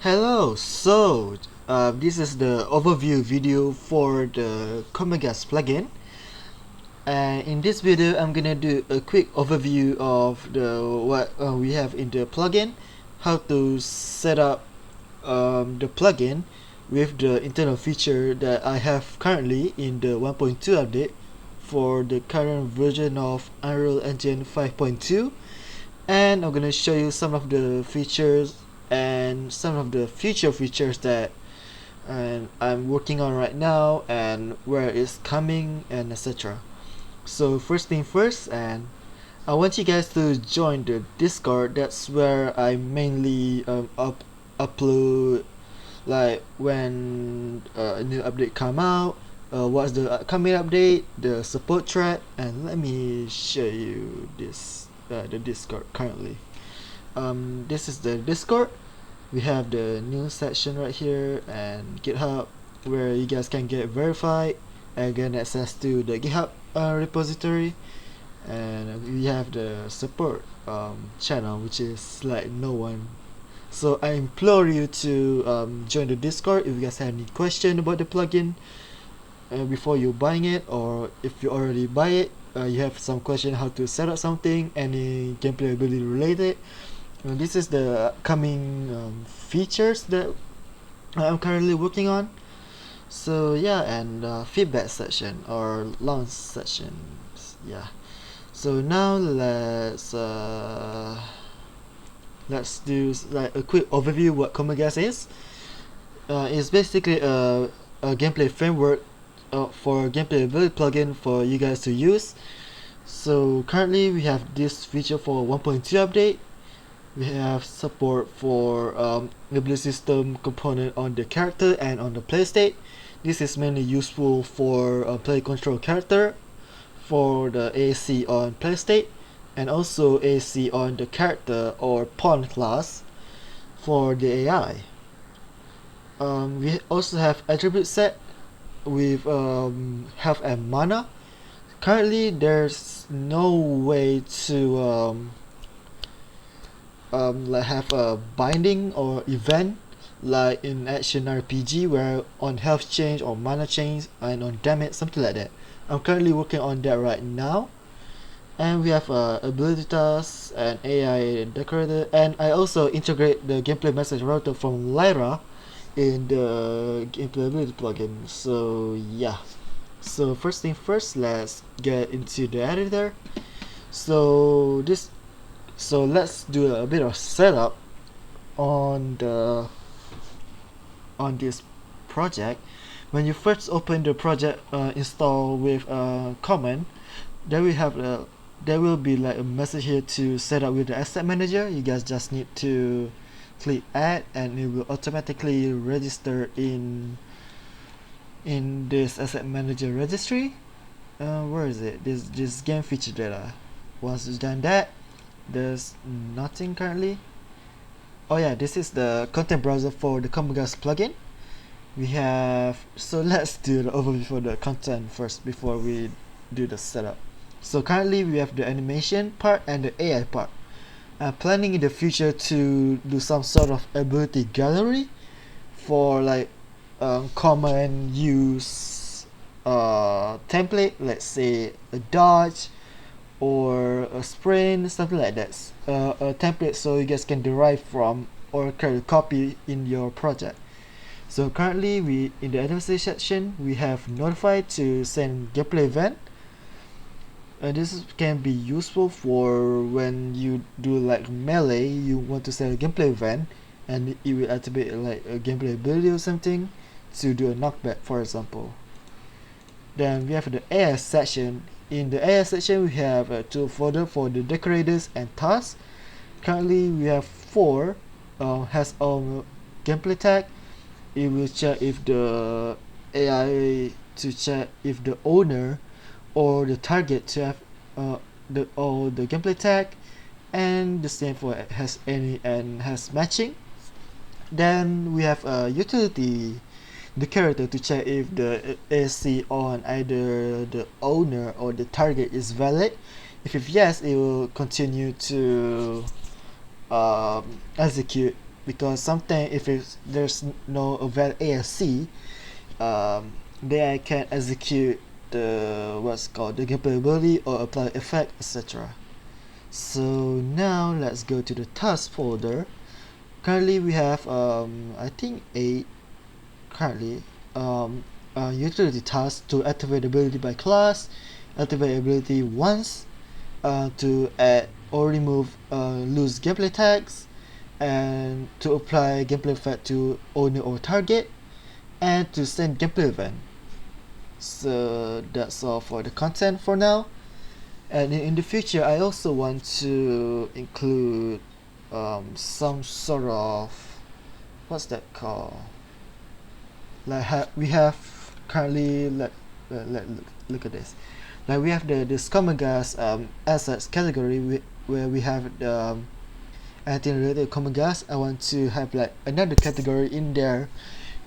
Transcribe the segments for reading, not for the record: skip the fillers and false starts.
Hello, this is the overview video for the CommonGAS plugin, and in this video I'm gonna do a quick overview of what we have in the plugin, how to set up the plugin with the internal feature that I have currently in the 1.2 update for the current version of Unreal Engine 5.2, and I'm gonna show you some of the features and some of the future features that I'm working on right now and where it's coming and etc. So first thing first, and I want you guys to join the Discord. That's where I mainly upload like when a new update come out, what's the upcoming update, the support thread, and let me show you this the Discord currently. This is the Discord. We have the new section right here and GitHub where you guys can get verified and get access to the GitHub repository, and we have the support channel, which is like no one. So I implore you to join the Discord if you guys have any question about the plugin before you buying it, or if you already buy it, you have some question how to set up something, any gameplay ability related. This is the upcoming features that I'm currently working on. So yeah, and feedback section or launch sections. Yeah. So now let's do like a quick overview what CommonGAS is. It's basically a gameplay framework for gameplay ability plugin for you guys to use. So currently we have this feature for 1.2 update. We have support for ability system component on the character and on the play state. This is mainly useful for play control character, for the AC on play state, and also AC on the character or pawn class for the AI. We also have attribute set with health and mana. Currently there's no way to like have a binding or event like in action RPG where on health change or mana change and on damage, something like that. I'm currently working on that right now. And we have ability tasks and AI decorator, and I also integrate the gameplay message router from Lyra in the gameplay ability plugin. So yeah, so first thing first, let's get into the editor. So let's do a bit of setup on this project. When you first open the project, install with common, there we have there will be like a message here to set up with the asset manager. You guys just need to click add and it will automatically register in this asset manager registry. Where is it? This game feature data. Once it's done that, there's nothing currently. Oh yeah, this is the content browser for the CommonGAS plugin. We have, so let's do the overview for the content first before we do the setup. So currently we have the animation part and the AI part. I'm planning in the future to do some sort of ability gallery for like common use template, let's say a dodge or a sprint, something like that. A template so you guys can derive from or copy in your project. So currently we in the administration section we have notified to send gameplay event. This can be useful for when you do like melee, you want to send a gameplay event and it will activate like a gameplay ability or something to do a knockback, for example. Then we have the AI section. In the AI section we have a tool folder for the decorators and tasks. Currently we have 4 has gameplay tag. It will check if the AI to check if the owner or the target to have the gameplay tag, and the same for has any and has matching. Then we have a utility the character to check if the AC on either the owner or the target is valid. If yes, it will continue to execute because sometimes if there's no value A or C, then I can execute the what's called the gameplay ability or apply effect, etc. So now let's go to the task folder. Currently we have I think 8 currently utility tasks to activate ability by class, activate ability once, to add or remove loose gameplay tags, and to apply gameplay effect to owner or target, and to send gameplay event. So that's all for the content for now. And in the future, I also want to include some sort of, what's that called? Like we have currently, let look at this. Like we have this CommonGAS assets category where we have the anything related to CommonGAS. I want to have like another category in there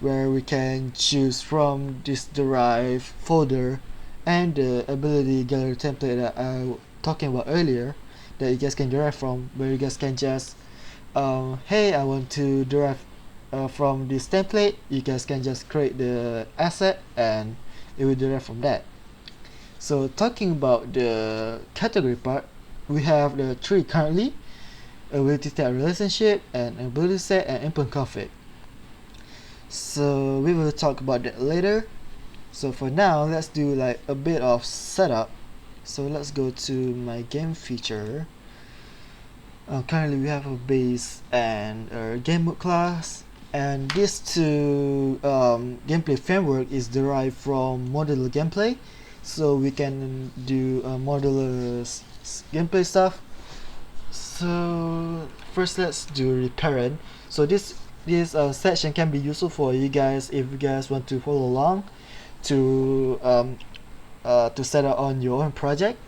where we can choose from this derived folder and the ability gallery template that I was talking about earlier, that you guys can derive from, where you guys can just hey, I want to derive from this template. You guys can just create the asset and it will derive from that. So talking about the category part, we have the three currently: ability set relationship, and ability set, and input config. So we will talk about that later. So for now, let's do like a bit of setup. So let's go to my game feature. Currently we have a base and a game mode class, and these two gameplay framework is derived from modular gameplay, so we can do modular gameplay stuff. So first let's do the parent. So this section can be useful for you guys if you guys want to follow along to set up on your own project.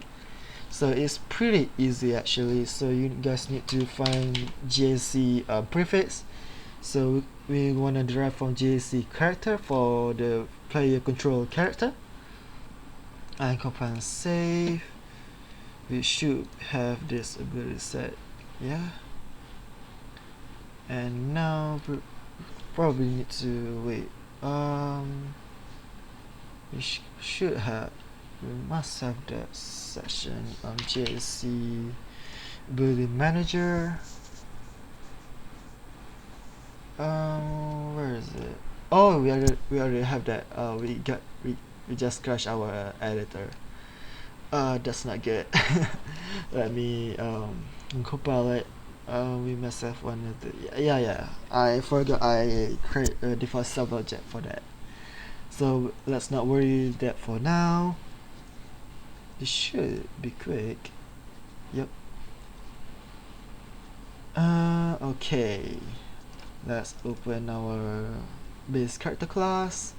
So it's pretty easy actually. So you guys need to find GAC prefix. So we want to derive from GAC character for the player control character, and compile and save. We should have this ability set, yeah. And now we probably need to wait. We should have. We must have that section on JSC ability manager. Where is it? Oh, we already have that. We just crashed our editor. That's not good. Let me compile it. We must have one of the, yeah. I forgot I create a default sub-object for that. So let's not worry that for now. It should be quick. Yep. Okay. Let's open our base character class.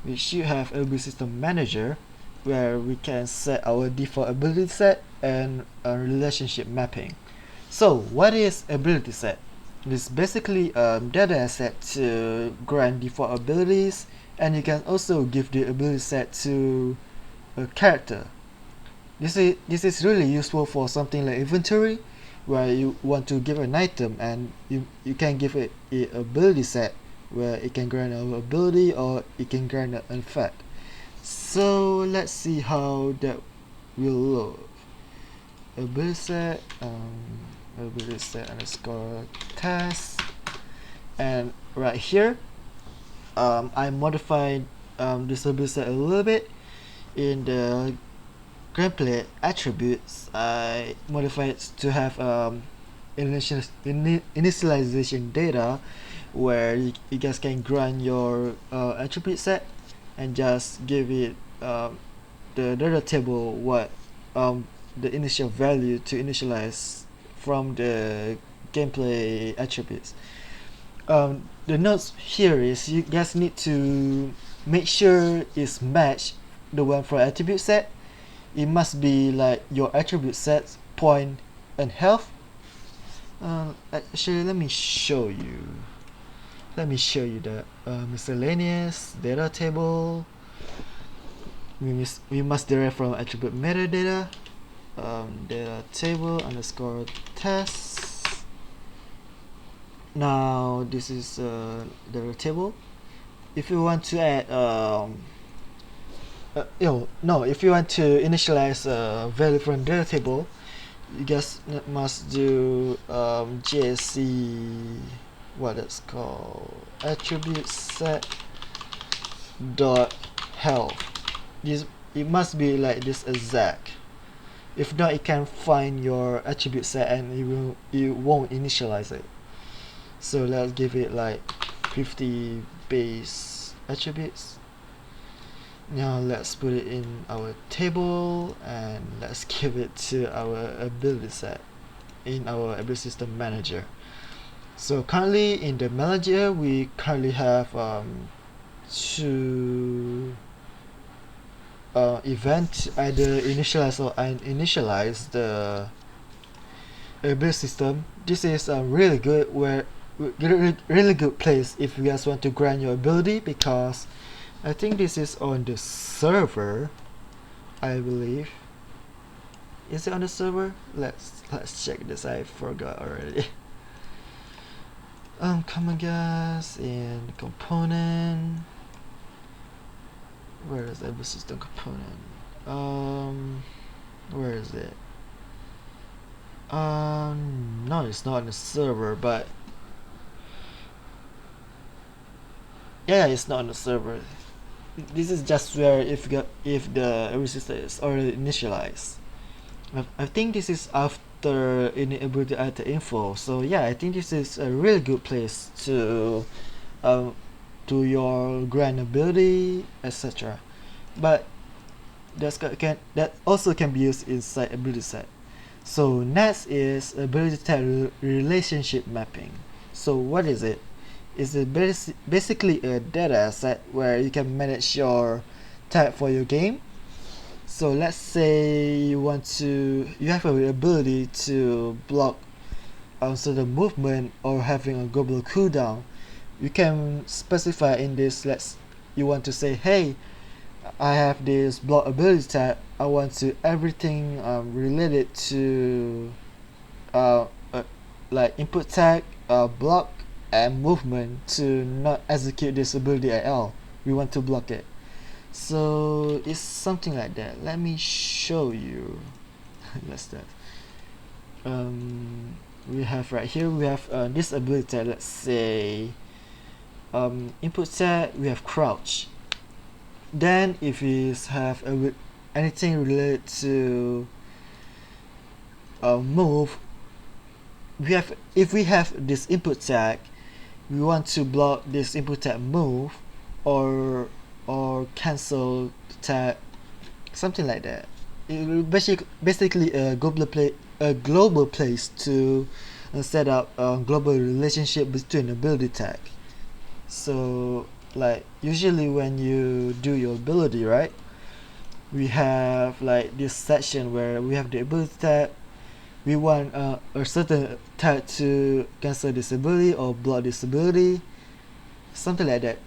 We should have ability system manager, where we can set our default ability set and a relationship mapping. So what is ability set? It's basically a data asset to grant default abilities, and you can also give the ability set to a character. This is really useful for something like inventory, where you want to give an item and you can give it a ability set where it can grant an ability or it can grant an effect. So let's see how that will look. Ability set underscore test, and right here I modified this ability set a little bit. In the gameplay attributes, I modified it to have initialization data, where you guys can grant your attribute set and just give it the data table what the initial value to initialize from the gameplay attributes. The notes here is you guys need to make sure it's matched the one for attribute set. It must be like your attribute set, point, and health. Actually, let me show you the miscellaneous data table. We must derive from attribute metadata. Data table underscore test. Now this is the table. If you want to add if you want to initialize a value from data table, you guys must do JSC, what it's called, attribute set dot health. This, it must be like this exact. If not, it can find your attribute set and it won't initialize it. So let's give it like 50 base attributes. Now let's put it in our table and let's give it to our ability set in our ability system manager. So currently in the manager we currently have two event, either initialize or uninitialize the ability system. This is a really good really good place if you guys want to grant your ability, because I think this is on the server, I believe. Is it on the server? Let's check this. I forgot already. CommonGAS in component. Where is the system component? Where is it? No, it's not on the server, but yeah, it's not on the server. This is just where if the resistor is already initialized. I think this is after enable at the info. So yeah, I think this is a really good place to your grant ability, etc. But that also can be used inside ability set. So next is ability set relationship mapping. So what is it? It's basically a data set where you can manage your tag for your game. So let's say you have the ability to block certain movement or having a global cooldown. You can specify in this, you want to say, hey, I have this block ability tag, I want to everything related to like input tag, block and movement to not execute this ability at all. We want to block it. So it's something like that. Let me show you. Let's start. We have right here, we have this ability tag. Let's say input tag, we have crouch. Then if we have anything related to move, if we have this input tag, we want to block this input tag move or cancel the tag, something like that. It will basically a global place to set up a global relationship between ability tag. So like usually when you do your ability, right, we have like this section where we have the ability tag. We want a certain tag to cancel disability or block disability, something like that.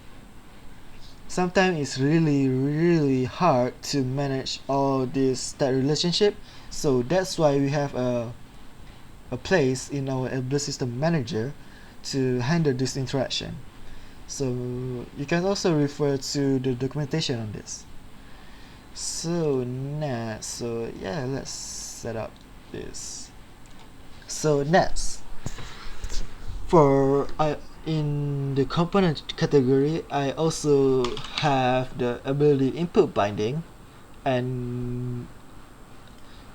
Sometimes it's really hard to manage all this tag relationship, so that's why we have a place in our ability system manager to handle this interaction. So you can also refer to the documentation on this. So next, so yeah, let's set up this. So next, for in the component category, I also have the ability input binding, and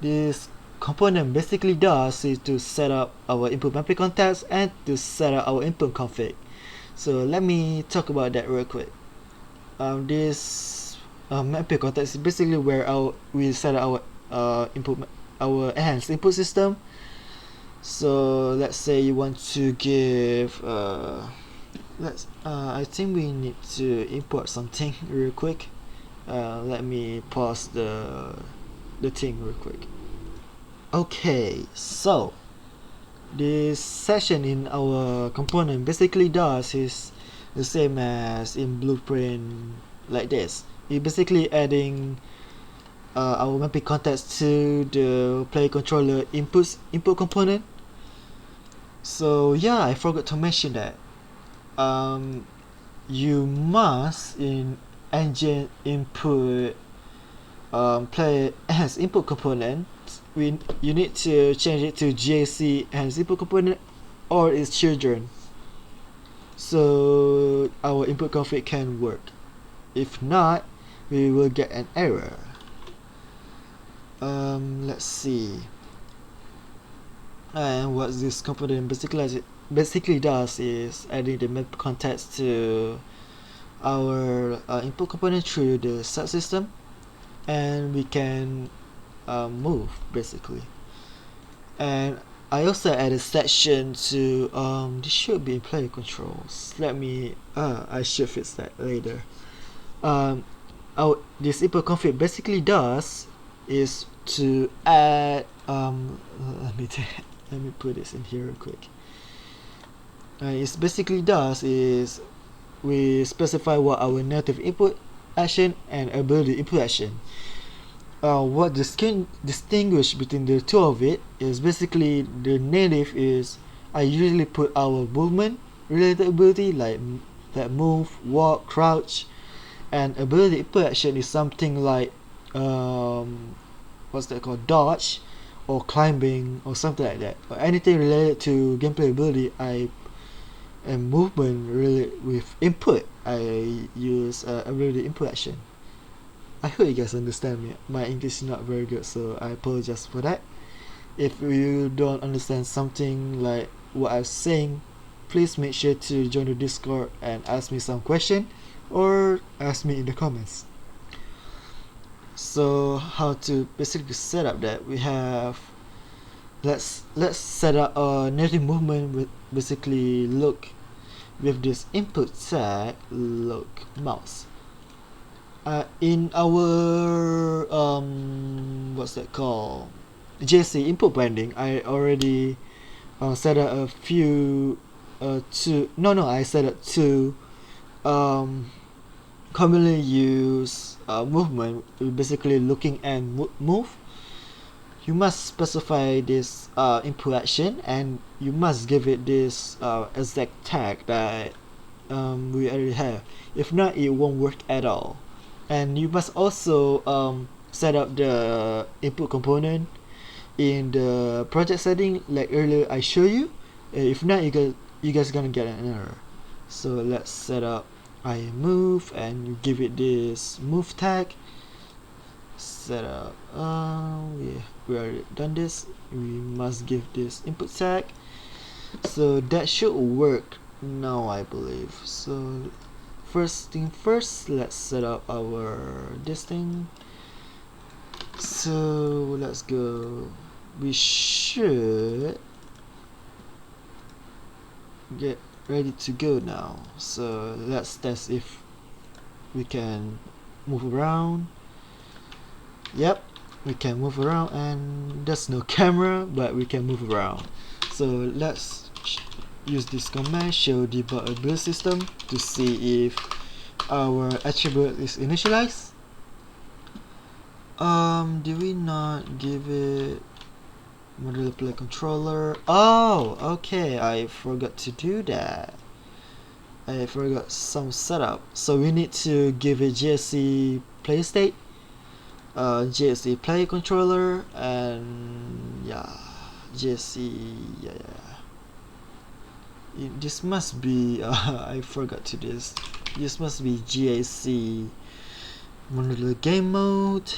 this component basically does is to set up our input mapping context and to set up our input config. So let me talk about that real quick. This mapping context is basically where we set up our our enhanced input system. So let's say you want to give I think we need to import something real quick. Let me pause the thing real quick. Okay, so this section in our component basically does is the same as in blueprint, like this. We're basically adding our mapping context to the player controller input component. So yeah, I forgot to mention that you must in engine input play as input component. You need to change it to GAC as input component or its children, so our input config can work. If not, we will get an error. Let's see. And what this component basically does is adding the map context to our input component through the subsystem, and we can move basically. And I also added section to this should be in player controls. Let me I should fix that later. This input config basically does is to add let me put this in here real quick. It basically does is we specify what our native input action and ability input action. What distinguish between the two of it is basically the native is I usually put our movement related ability like move, walk, crouch, and ability input action is something like what's that called, dodge or climbing or something like that, or anything related to gameplay ability. And movement related with input, I use ability input action. I hope you guys understand me. My English is not very good, so I apologize for that. If you don't understand something like what I'm saying, please make sure to join the Discord and ask me some question or ask me in the comments. So how to basically set up that, we have let's set up a native movement with basically look with this input tag look mouse. In our what's that called, JC input binding, I already set up a few I set up two commonly used movement, basically looking and move. You must specify this input action, and you must give it this exact tag that we already have. If not, it won't work at all. And you must also set up the input component in the project setting like earlier I showed you. If not, you guys gonna get an error. So let's set up I move and you give it this move tag. Set up we already done this. We must give this input tag, so that should work now, I believe. So first thing first, let's set up our this thing. So let's go. We should get ready to go now. So let's test if we can move around. Yep, we can move around, and there's no camera, but we can move around. So let's use this command show debug ability system to see if our attribute is initialized. Do we not give it modular play controller? Oh, okay, I forgot to do that. I forgot some setup. So we need to give it GSC play state, GSC play controller, and yeah, GSC, this must be I forgot to this. This must be GAC modular game mode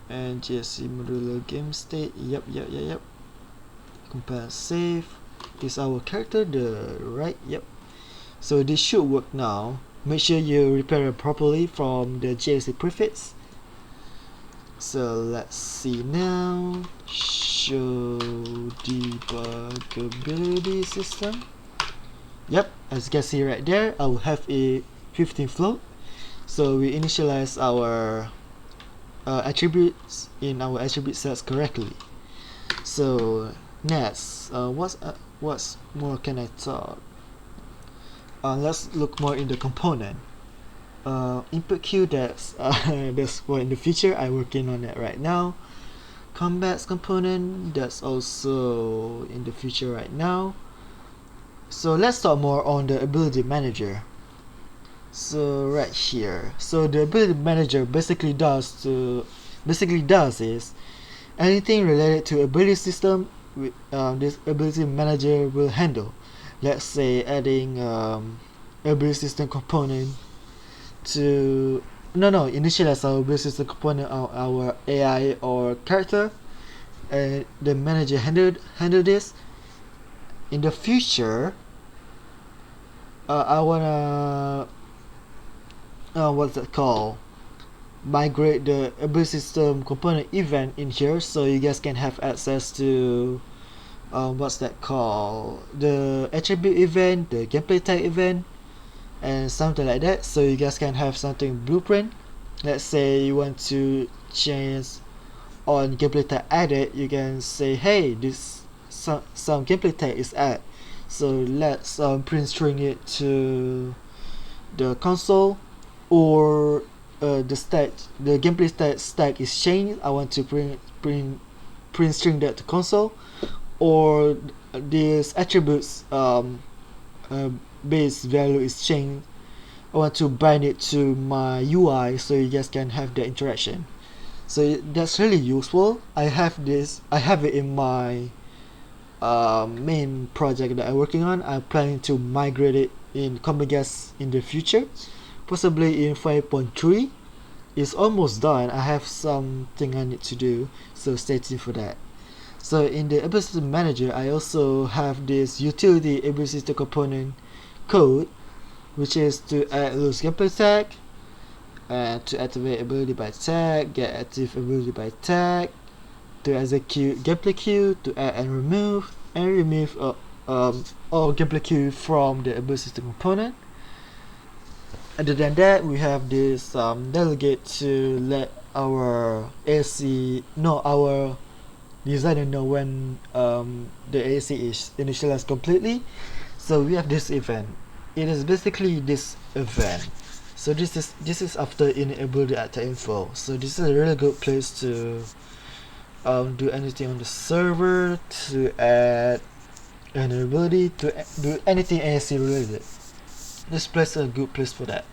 and GSC modular game state. Yep. Compare save. Is our character the right? Yep. So this should work now. Make sure you repair it properly from the GSC prefix. So let's see now. Show debuggability system. Yep, as you can see right there, I will have a 15 float. So we initialize our attributes in our attribute sets correctly. So next, what's more can I talk? Let's look more in the component. Input queue, that's for in the future. I'm working on it right now. combat component, that's also in the future right now. So let's talk more on the ability manager. So right here, so the ability manager basically does is anything related to ability system, this ability manager will handle. Let's say adding ability system component to initialize our ability system component of our AI or character, and the manager handle this. In the future, I wanna what's that called? Migrate the ability system component event in here, so you guys can have access to what's that called? The attribute event, the gameplay tag event, and something like that. So you guys can have something blueprint. Let's say you want to change on gameplay tag added, you can say, hey, this some gameplay tag is added. So let's print string it to the console, or the gameplay stack is changed. I want to print string that to console, or this attributes base value is changed. I want to bind it to my UI so you guys can have the interaction. So that's really useful. I have it in my main project that I'm working on. I'm planning to migrate it in CommonGAS in the future, possibly in 5.3. It's almost done. I have something I need to do, so stay tuned for that. So in the ability system manager, I also have this utility ability system component code, which is to add loose gameplay tag, and to activate ability by tag, get active ability by tag, to execute gameplay queue, to add and remove all gameplay queue from the ability system component. Other than that, we have this delegate to let our our designer know when the AC is initialized completely. So we have this event. It is basically this event. So this is after enable the attack info. So this is a really good place to do anything on the server, to add an ability, to do anything ASC related. This place is a good place for that.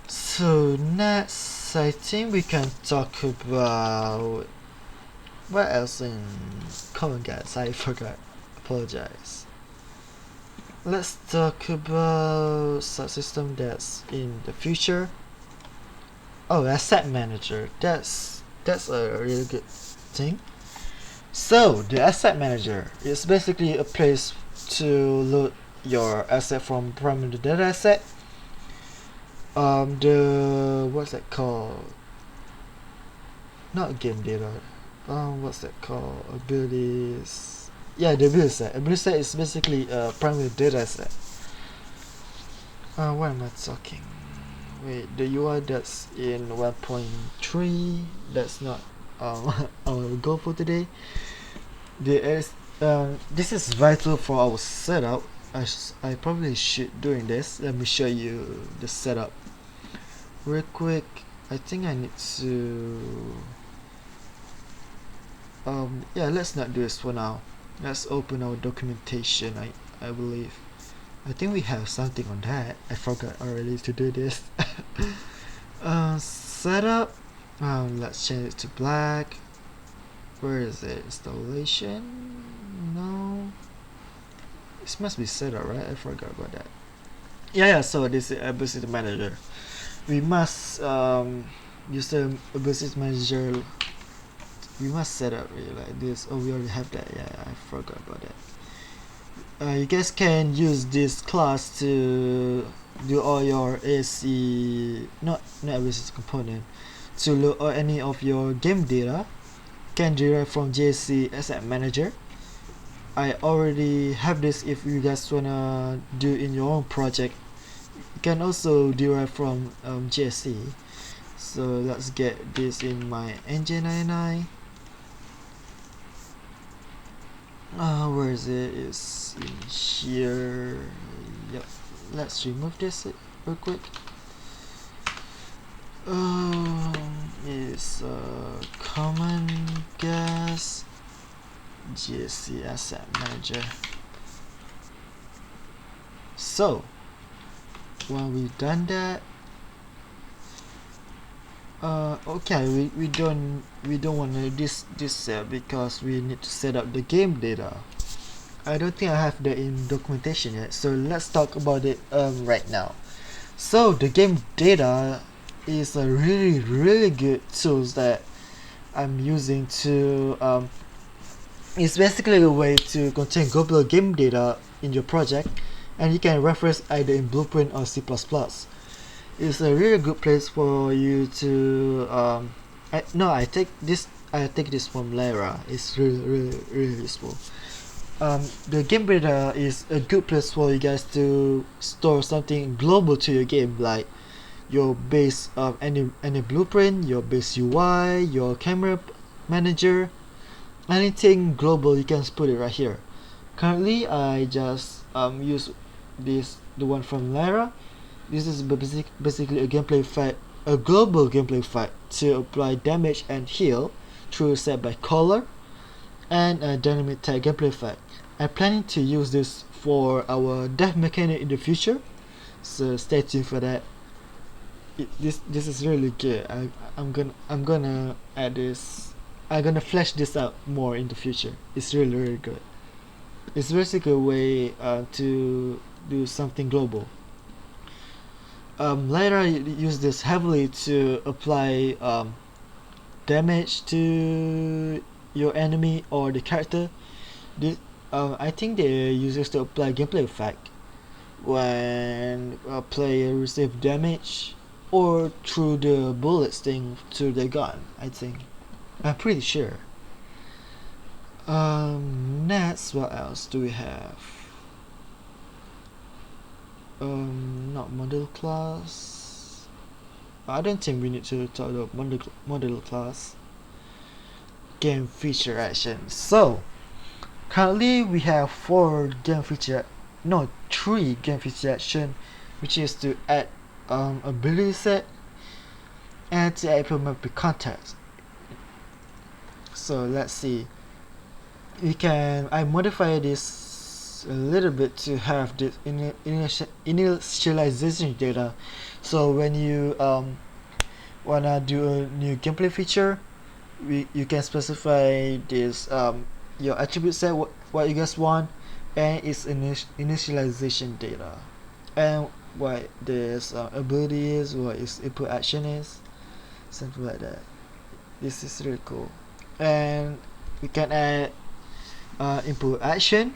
So next, I think we can talk about what else in CommonGAS. I forgot. Apologize. Let's talk about subsystem that's in the future. Oh, asset manager. That's a really good thing. So the asset manager is basically a place to load your asset from primary data asset. What's that called? Not game data. What's that called? Abilities. Yeah, the ability set. Ability set is basically a primary data set. What am I talking? Wait, the UI that's in 1.3. That's not our goal for today. This is vital for our setup. I probably should doing this. Let me show you the setup real quick. I think I need to yeah, let's not do this for now. Let's open our documentation. I believe I think we have something on that. I forgot already to do this. Setup. Let's change it to black. Where is it? Installation? No. This must be setup, right? I forgot about that. Yeah. So this is ability manager. We must use the ability manager. We must set up really like this. Oh, we already have that. Yeah, I forgot about that. You guys can use this class to do all your AC, not ability component, to load any of your game data. Can derive from JC Asset Manager. I already have this. If you guys wanna do in your own project, you can also derive from JC. So let's get this in my NJ99. Where is it? It's in here. Yep. Let's remove this real quick. is CommonGAS GSC Asset Manager. So when we've done that, okay, we don't want to this set because we need to set up the game data. I don't think I have that in documentation yet, so let's talk about it right now. So the game data is a really good tools that I'm using to it's basically a way to contain global game data in your project, and you can reference either in Blueprint or C++. It's a really good place for you to I take this from Lyra. It's really useful. The game data is a good place for you guys to store something global to your game, like your base any blueprint, your base UI, your camera manager, anything global. You can put it right here. Currently, I just use the one from Lyra. This is basically a gameplay fact, a global gameplay fact to apply damage and heal through set by color, and a dynamic tag gameplay fact. I'm planning to use this for our death mechanic in the future, so stay tuned for that. This is really good. I'm gonna add this. I'm gonna flesh this out more in the future. It's really good. It's basically a way to do something global. Later, you use this heavily to apply damage to your enemy or the character. This, I think they use this to apply gameplay effect when a player receives damage or through the bullets thing to the gun. I think I'm pretty sure. Next, what else do we have? Not model class. I don't think we need to talk about model class. Game feature action. So currently we have 3 game feature action, which is to add ability set and to implement the context. So let's see. I modify this a little bit to have this initialization data. So when you wanna do a new gameplay feature, you can specify this your attribute set, what you guys want, and its initialization data, and what this ability is, what its input action is, something like that. This is really cool. And we can add input action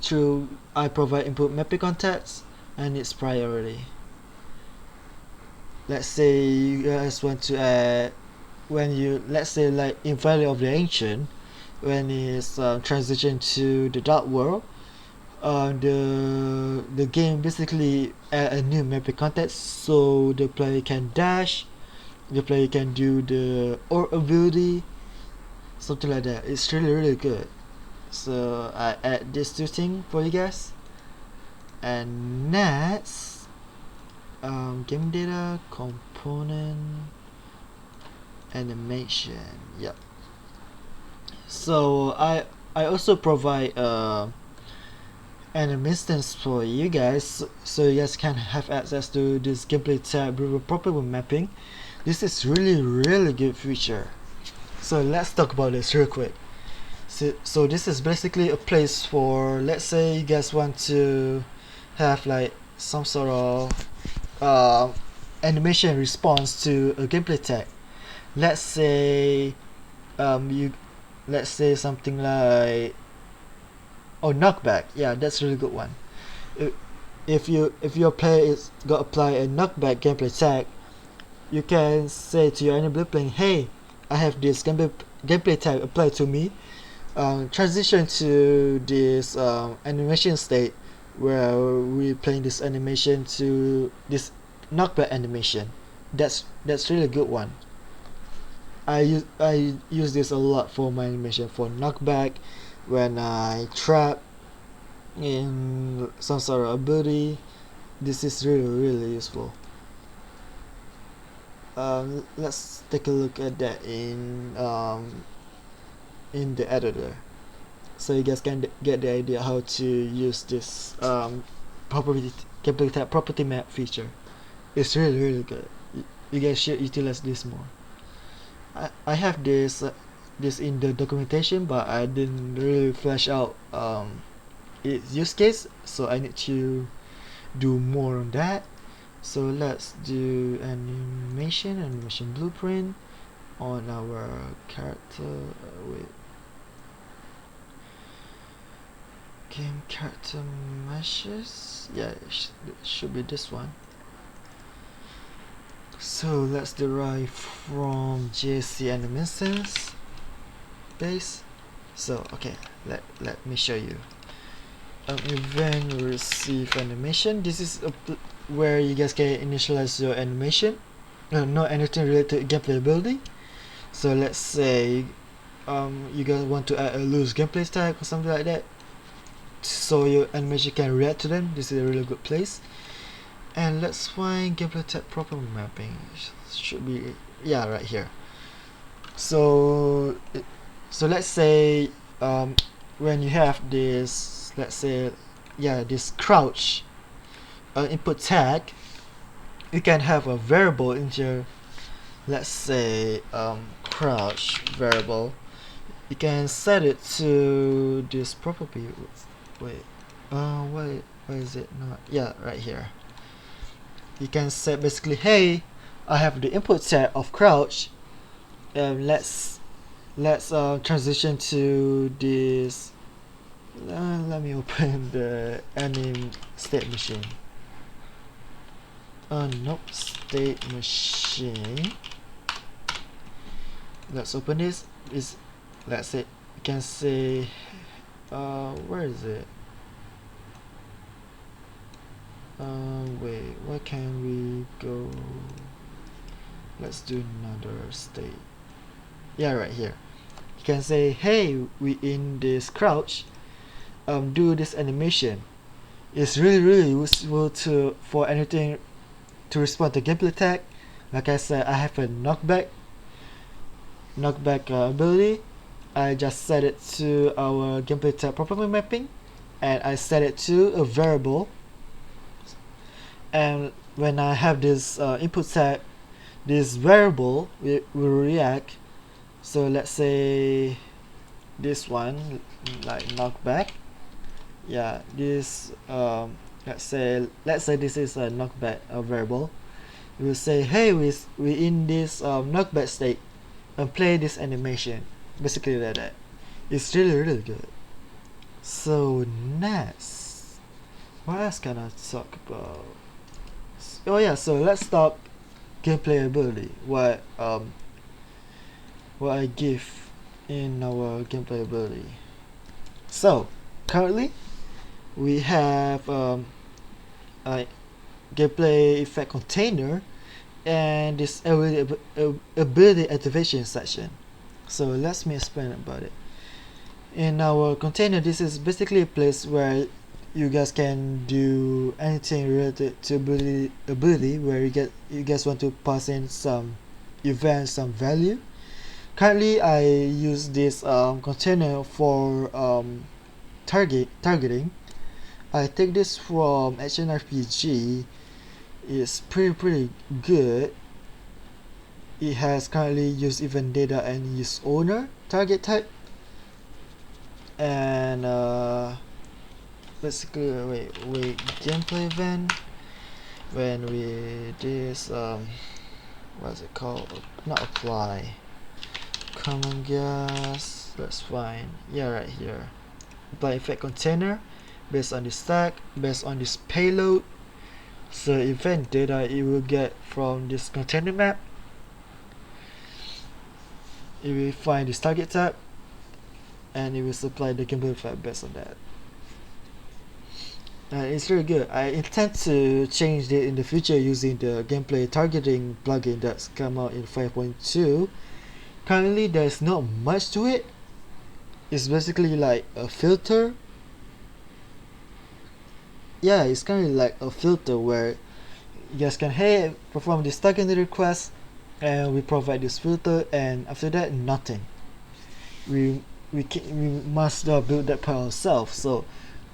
through I provide input mapping context and its priority. Let's say you guys want to add, when you, let's say like in Valley of the Ancient, when it's transition to the dark world, the game basically add a new mapping context, so the player can dash, the player can do the or ability, something like that. It's really good. So I add these 2 things for you guys. And next, game data component animation. Yep. So I also provide an instance for you guys, so you guys can have access to this gameplay tab with proper mapping. This is really good feature. So let's talk about this real quick. So this is basically a place for, let's say you guys want to have like some sort of animation response to a gameplay tag. Let's say let's say something like knockback. Yeah, that's a really good one. If your player is gonna apply a knockback gameplay tag, you can say to your enemy playing, hey, I have this gameplay tag applied to me. Transition to this animation state where we're playing this animation to this knockback animation. That's really good one. I use this a lot for my animation for knockback, when I trap in some sort of ability. This is really useful. let's take a look at that in the editor, so you guys can get the idea how to use this property gameplay type property map feature. It's really good. You guys should utilize this more. I have this in the documentation, but I didn't really flesh out its use case, so I need to do more on that. So let's do animation blueprint on our character. Wait, game character meshes. Yeah, it should be this one. So let's derive from JC animations base. So okay, let me show you. Event receive animation. This is where you guys can initialize your animation. Not anything related to gameplay ability. So let's say you guys want to add a loose gameplay tag or something like that, so your animation can react to them. This is a really good place. And let's find gameplay tag proper mapping. Should be, yeah, right here. So let's say when you have this, let's say, yeah, this crouch input tag, you can have a variable in here. Let's say crouch variable. You can set it to this property. Wait, why is it not? Yeah, right here. You can set basically, hey, I have the input tag of crouch. Let's transition to this. Let me open the anim state machine. Nope, state machine. Let's open this. Let's say you can say where is it? Wait, where can we go? Let's do another state. Yeah, right here. You can say, hey, we in this crouch, do this animation. It's really useful for anything to respond to gameplay tag. Like I said, I have a knockback ability. I just set it to our gameplay tag property mapping, and I set it to a variable. And when I have this input tag, this variable will react. So let's say this one, like knockback. Yeah, this let's say this is a knockback variable. We will say, hey, we in this knockback state, and play this animation. Basically like that. It's really good. So next, what else can I talk about? Oh yeah, so let's talk gameplay ability. What I give in our gameplay ability. So currently we have a gameplay effect container and this ability activation section. So let me explain about it. In our container, this is basically a place where you guys can do anything related to ability where you guys want to pass in some event, some value. Currently I use this container for targeting. I take this from HNRPG. It's pretty good. It has currently use event data and use owner target type, and basically wait gameplay event when we this what's it called, not apply CommonGAS. That's fine. Yeah, right here. Apply effect container based on this tag, based on this payload. So event data it will get from this container map. It will find this target type and it will supply the gameplay effect based on that. It's really good. I intend to change it in the future using the gameplay targeting plugin that's come out in 5.2. Currently there's not much to it. It's basically like a filter. Yeah, it's kind of like a filter where you guys can, hey, perform this targeting request, and we provide this filter, and after that nothing. We must build that by ourselves. So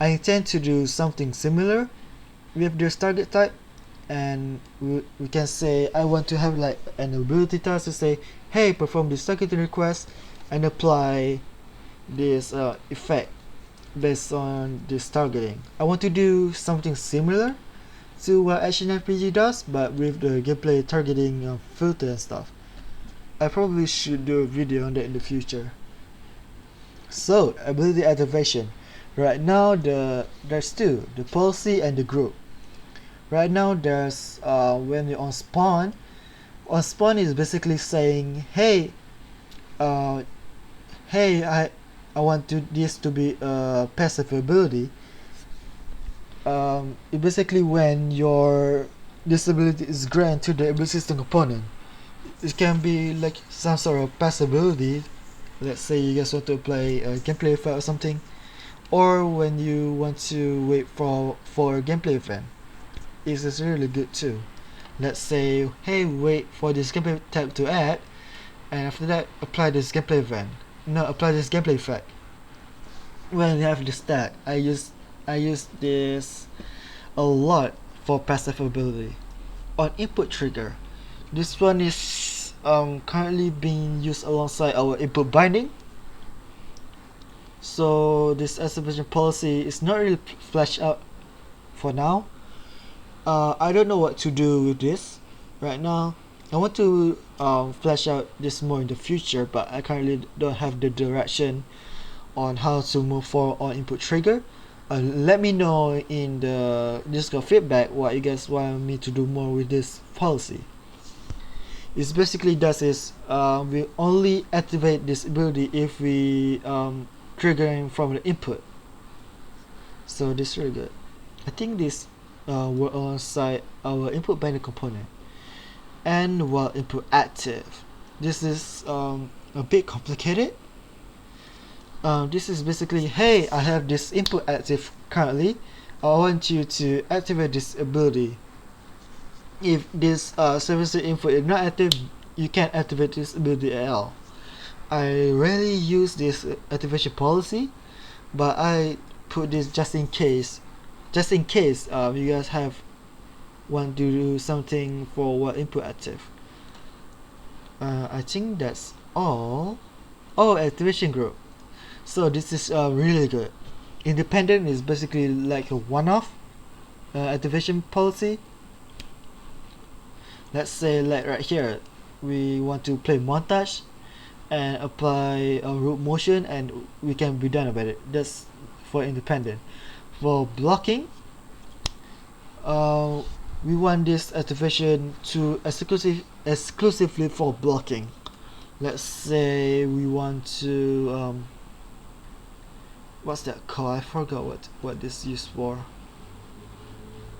I intend to do something similar with this target type, and we can say I want to have like an ability task to say, hey, perform this targeting request and apply this effect based on this targeting. I want to do something similar to what Action RPG does, but with the gameplay targeting filter and stuff. I probably should do a video on that in the future. So, ability activation. Right now, there's two, the policy and the group. Right now, there's when you're on spawn. On spawn is basically saying, hey, hey, I want this to be a passive ability. It basically when your disability is granted to the ability system component. It can be like some sort of passive ability. Let's say you guys want to play a gameplay effect or something, or when you want to wait for a gameplay event. This is really good too. Let's say, hey, wait for this gameplay tab to add, and after that apply this gameplay event. No, apply this gameplay effect. When you have this tag, I use this a lot for passive ability. On input trigger, this one is currently being used alongside our input binding. So this activation policy is not really fleshed out for now. I don't know what to do with this right now. I want to flesh out this more in the future, but I currently don't have the direction on how to move forward on input trigger. Let me know in the Discord feedback what you guys want me to do more with this policy. It basically does is we only activate this ability if we triggering from the input. So this is really good. I think this work alongside our input binding component. And while input active, this is a bit complicated. This is basically, hey, I have this input active currently. I want you to activate this ability. If this service input is not active, you can't activate this ability at all. I rarely use this activation policy, but I put this just in case. Just in case you guys have want to do something for what input active. I think that's all. Oh, activation group. So this is really good. Independent is basically like a one-off activation policy. Let's say like right here, we want to play montage and apply a root motion, and we can be done about it. That's for independent. For blocking, we want this activation to exclusively for blocking. Let's say we want to what's that called? I forgot what this is used for.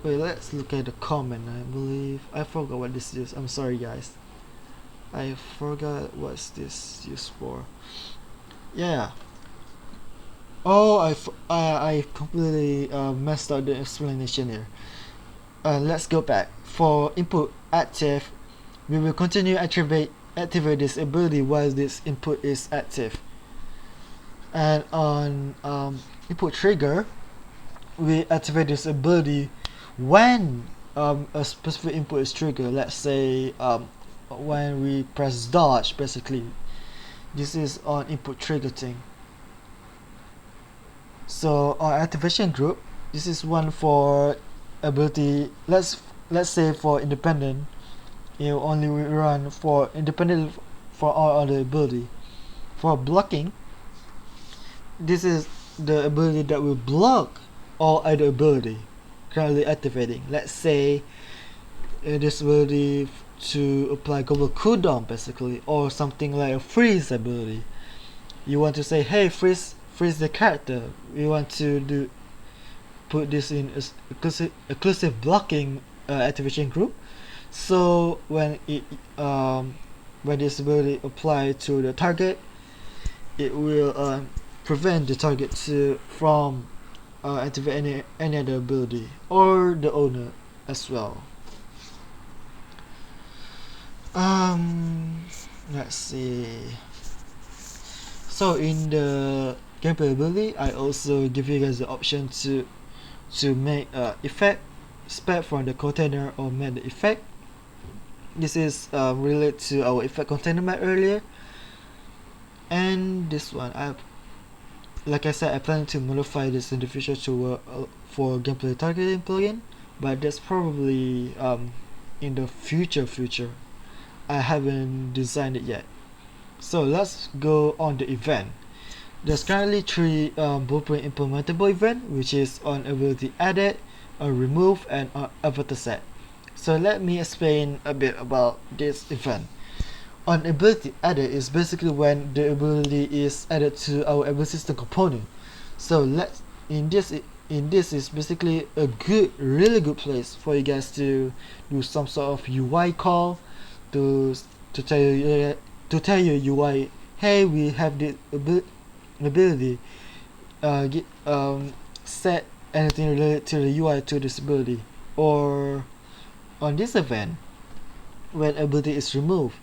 Wait, let's look at the comment. I believe I forgot what this is. I'm sorry, guys. I forgot what's this used for. Yeah. Oh, I completely messed up the explanation here. Let's go back. For input active, we will continue activate this ability while this input is active. And on input trigger, we activate this ability when a specific input is triggered. Let's say when we press dodge, basically. This is on input trigger thing. So on activation group, this is one for ability. Let's say for independent, you only run for independent for all other ability. For blocking, this is the ability that will block all other ability currently activating. Let's say this ability to apply global cooldown basically, or something like a freeze ability. You want to say, hey, freeze the character. We want to put this in exclusive blocking activation group. So when this ability applied to the target, it will prevent the target from activate any other ability, or the owner as well. Um, let's see. So in the gameplay ability, I also give you guys the option to make effect spec from the container or make the effect. This is related to our effect container map earlier, and this one like I said, I plan to modify this in the future to work for gameplay targeting plugin, but that's probably in the future. I haven't designed it yet. So let's go on the event. There's currently three blueprint implementable event, which is on ability added, on remove, and on avatar set. So let me explain a bit about this event. On ability added is basically when the ability is added to our ability system component. So let's in this is basically a really good place for you guys to do some sort of UI call to tell your UI, hey, we have the ability, get, set anything related to the UI to this ability, or on this event when ability is removed,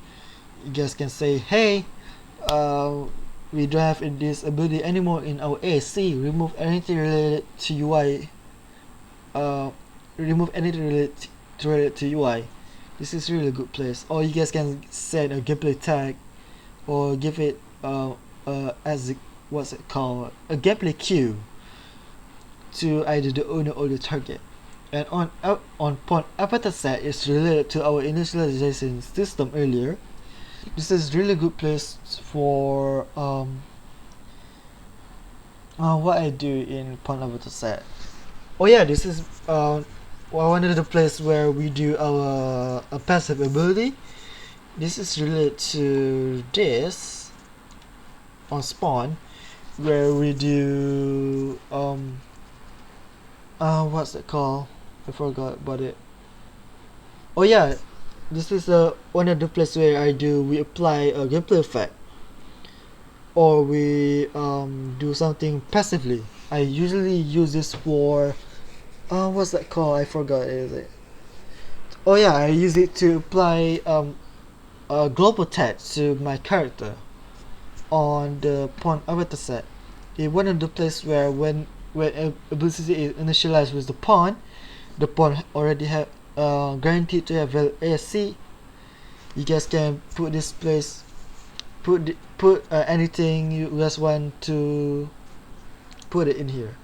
you guys can say, hey, uh, we don't have this ability anymore in our AC. Remove anything related to UI. Remove anything related to UI. This is really a good place. Or you guys can set a gameplay tag, or give it as what's it called, a gameplay queue to either the owner or the target. And on point avatar set is related to our initialization system earlier. This is really good place for what I do in point avatar set. Oh yeah, this is one of the place where we do our passive ability. This is related to this on spawn, where we do what's it called? I forgot about it. Oh yeah, this is one of the places where we apply a gameplay effect, or we do something passively. I usually use this for what's that called? I forgot. Is it? Oh yeah, I use it to apply a global text to my character on the pawn avatar set. In one of the places where when ability is initialized with the pawn already have guaranteed to have valid ASC. You guys can put this place, put anything you guys want to put it in here.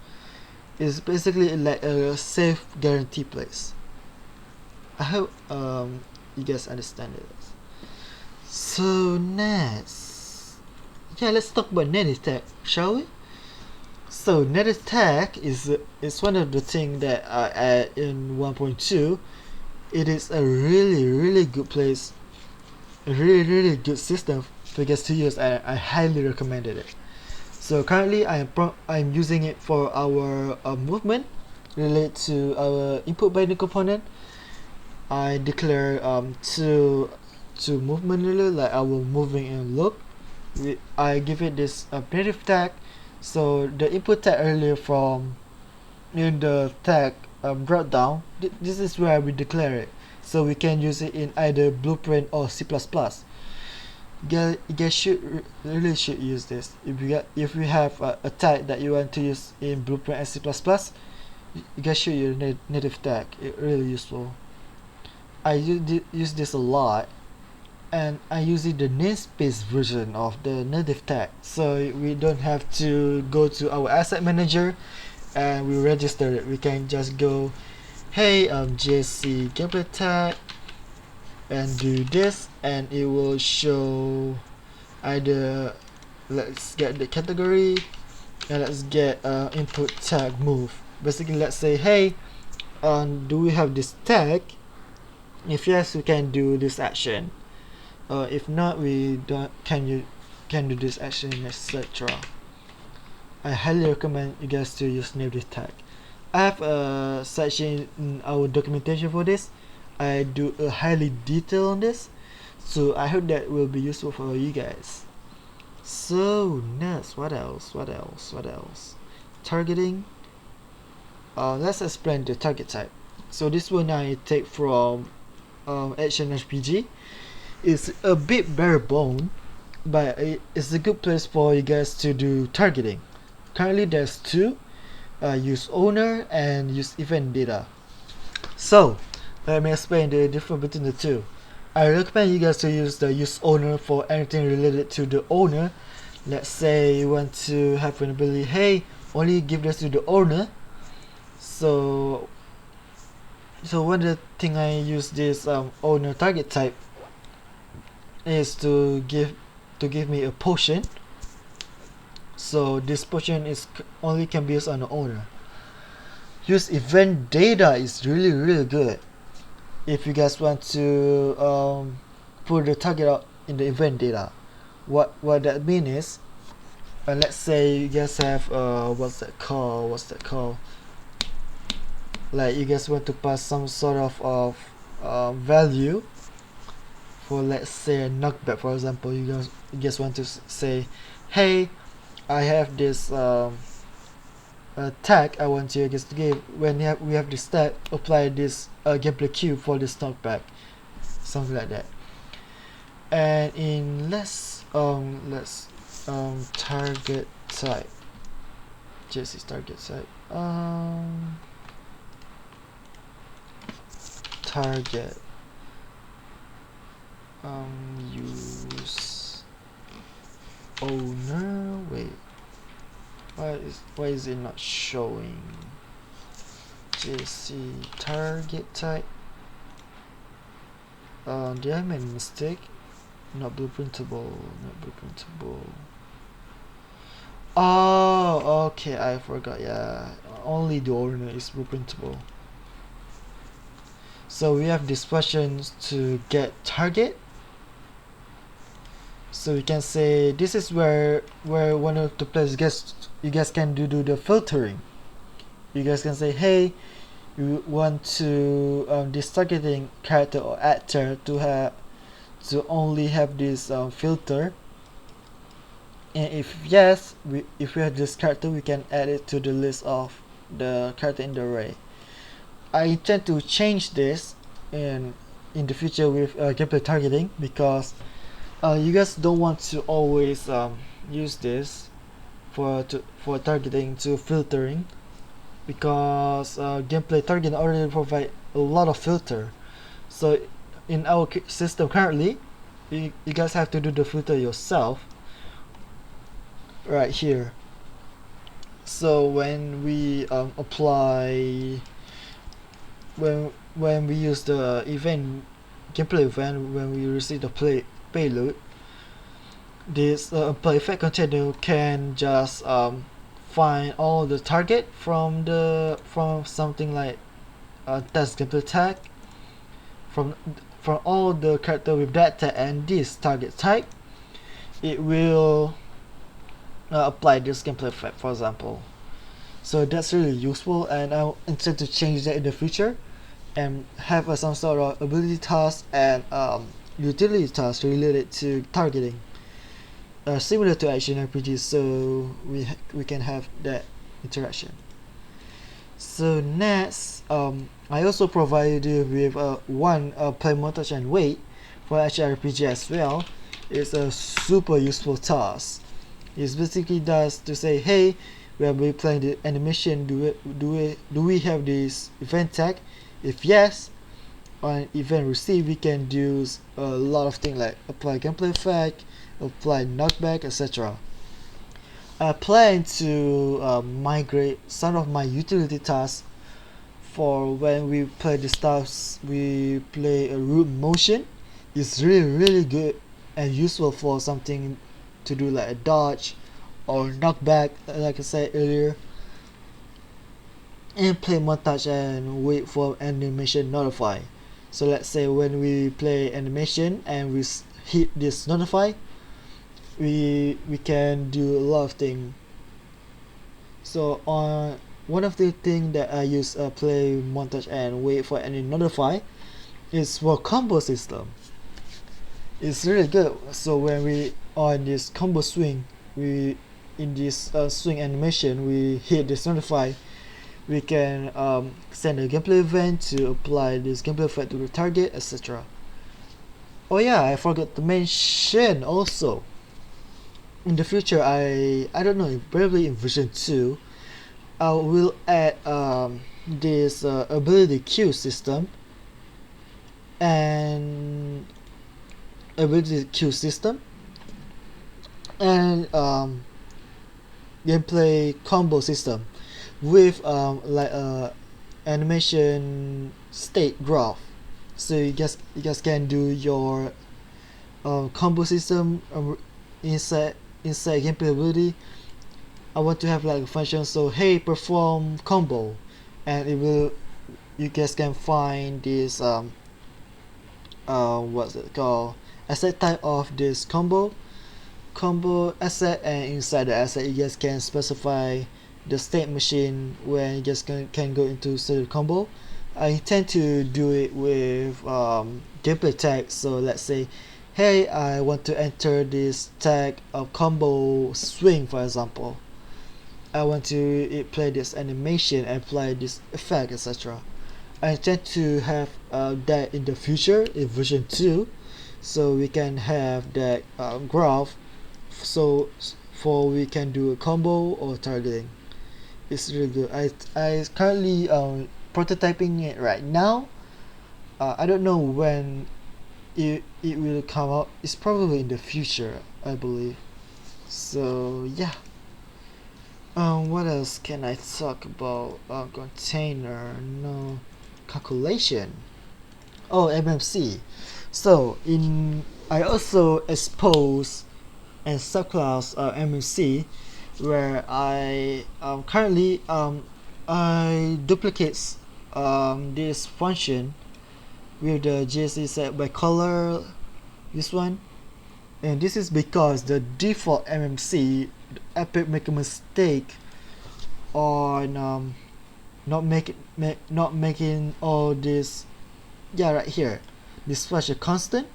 It's basically like a safe guarantee place. I hope you guys understand it. So next, yeah, let's talk about native tag, shall we? So native tag is one of the things that I add in 1.2. It is a really good place, a really good system for you guys to use, and I highly recommended it. So currently I'm using it for our movement related to our input binding component. I declare two movement really, like our moving and look. I give it this native tag. So the input tag earlier from in the tag drop down, this is where we declare it. So we can use it in either Blueprint or C++. You guys should really should use this. If you have a tag that you want to use in Blueprint and C++, you guys should use native tag. It's really useful. I use this a lot, and I use the namespace version of the native tag, so we don't have to go to our asset manager and we register it. We can just go, hey, JC gameplay tag, and do this, and it will show either, let's get the category, and let's get input tag move. Basically, let's say, hey, do we have this tag? If yes, we can do this action. If not, we don't can do this action, etc. I highly recommend you guys to use native tag. I have a section in our documentation for this. I do a highly detail on this, so I hope that will be useful for you guys. So next, what else? Targeting. Let's explain the target type. So this one I take from Action RPG. It's a bit bare bone, but it's a good place for you guys to do targeting. Currently there's two, use owner and use event data. So let me explain the difference between the two. I recommend you guys to use the use owner for anything related to the owner. Let's say you want to have an ability, hey, only give this to the owner. So one of the thing I use this owner target type is to give me a potion. So this potion is only can be used on the owner. Use event data is really good if you guys want to put the target out in the event data. What that mean is, let's say you guys have what's that called, like you guys want to pass some sort of value for, let's say, a knockback, for example. You guys want to say, hey, I have this tag I want you guys to give. When we have this tag, apply this gameplay cube for this knockback, something like that. And in target type, JC target type, target use owner. Wait, why is it not showing? JC target type. Did I make a mistake? Not blueprintable. Oh, okay, I forgot. Yeah, only the owner is blueprintable. So we have this function to get target. So we can say this is where one of the places you guys can do the filtering. You guys can say, hey, you want to this targeting character or actor to only have this filter, and if yes, if we have this character, we can add it to the list of the character in the array. I intend to change this in the future with gameplay targeting, because you guys don't want to always use this for targeting to filtering, because gameplay targeting already provide a lot of filter. So in our system currently, you guys have to do the filter yourself right here. So when we apply, when we use the gameplay event, when we receive the payload, this apply effect container can just find all the target from something like test gameplay tag, from all the character with that tag and this target type. It will apply this gameplay effect, for example. So that's really useful, and I intend to change that in the future and have some sort of ability task and utility task related to targeting, similar to action RPGs, so we can have that interaction. So next, I also provided you with one play montage and wait for action RPG as well. It's a super useful task. It basically does to say, hey, when we playing the animation, do we have this event tag? If yes, on event receive, we can do a lot of things like apply gameplay effect, apply knockback, etc. I plan to migrate some of my utility tasks for when we play the stuffs. We play a root motion. It's really good and useful for something to do like a dodge or knockback, like I said earlier. And play montage and wait for animation notify. So let's say when we play animation and we hit this notify, we can do a lot of things. So on one of the things that I use play montage and wait for any notify is for combo system. It's really good. So when we on this combo swing, we in this swing animation, we hit this notify, we can send a gameplay event to apply this gameplay effect to the target, etc. Oh yeah, I forgot to mention also. In the future, I don't know, probably in version 2, I will add this ability queue system and ability queue system and gameplay combo system with like a animation state graph, so you guys can do your combo system inside gameplay ability. I want to have like a function, so hey, perform combo, and it will, you guys can find this what's it called, asset type of this combo asset, and inside the asset you guys can specify the state machine where you guys can go into certain combo. I intend to do it with gameplay tag, so let's say, hey, I want to enter this tag of combo swing, for example. I want to play this animation, apply this effect, etc. I intend to have that in the future in version 2, so we can have that graph, so for we can do a combo or targeting. It's really good. I currently prototyping it right now. I don't know when it will come out. It's probably in the future, I believe. So yeah. What else can I talk about? Container, no, calculation. Oh, MMC. So in I also expose and subclass MMC, where I currently I duplicates this function with the JSC set by color, this one, and this is because the default MMC Epic make a mistake on not making all this, yeah, right here, this function constant.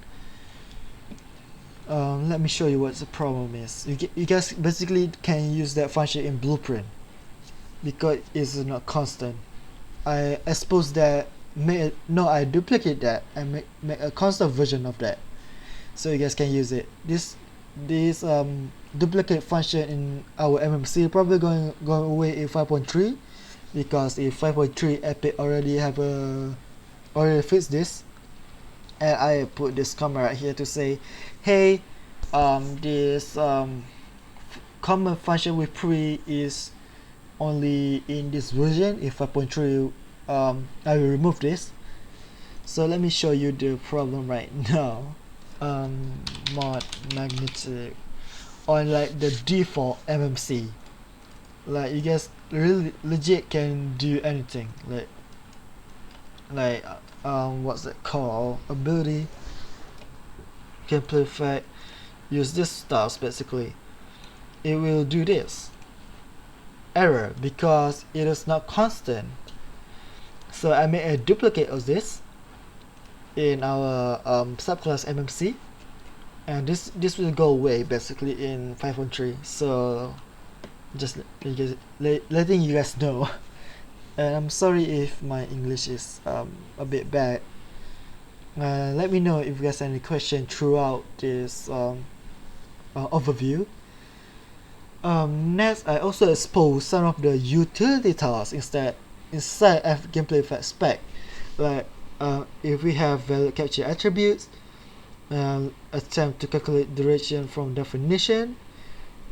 Let me show you what the problem is. You guys basically can use that function in blueprint because it's not constant. I suppose that I duplicate that and make a constant version of that, so you guys can use it. This duplicate function in our MMC probably going away in 5.3, because in 5.3 Epic already fixed this, and I put this comment right here to say, hey, this common function with pre is only in this version. In 5.3 I will remove this. So let me show you the problem right now. Mod magnetic on like the default MMC, like you guys really legit can do anything, like what's it called, ability, gameplay effect, use this stuff. Basically it will do this error because it is not constant. So I made a duplicate of this in our subclass MMC, and this will go away basically in 5.3. So just letting you guys know. And I'm sorry if my English is a bit bad. Let me know if you guys have any question throughout this overview. Next, I also expose some of the utility tasks inside gameplay effect spec, like if we have value capture attributes, attempt to calculate duration from definition,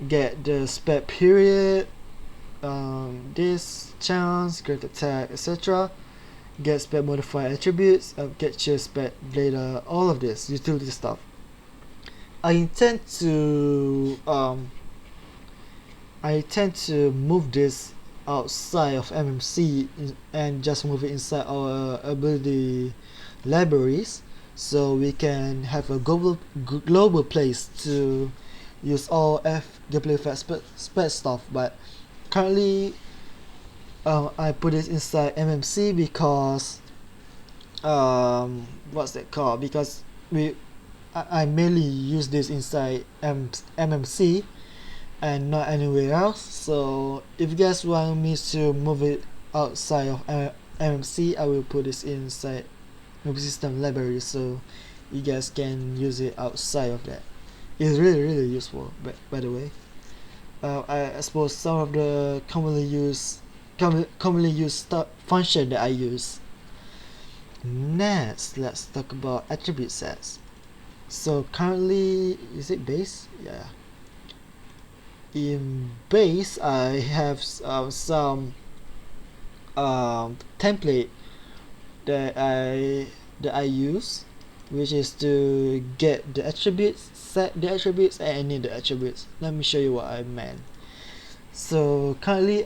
get the spec period, this chance, greater tag, etc. Get spec modified attributes, capture spec data, all of this utility stuff. I intend to move this outside of MMC and just move it inside our ability libraries, so we can have a global place to use all gameplay effect spec stuff. But currently I put it inside MMC because what's that called, because I mainly use this inside MMC and not anywhere else. So if you guys want me to move it outside of MMC, I will put this inside movie system library, so you guys can use it outside of that. It's really useful, by the way. I suppose some of the commonly used function that I use. Next, let's talk about attribute sets. So currently, is it base? Yeah. In base, I have some template that I use, which is to get the attributes, set the attributes, and edit the attributes. Let me show you what I meant. So currently,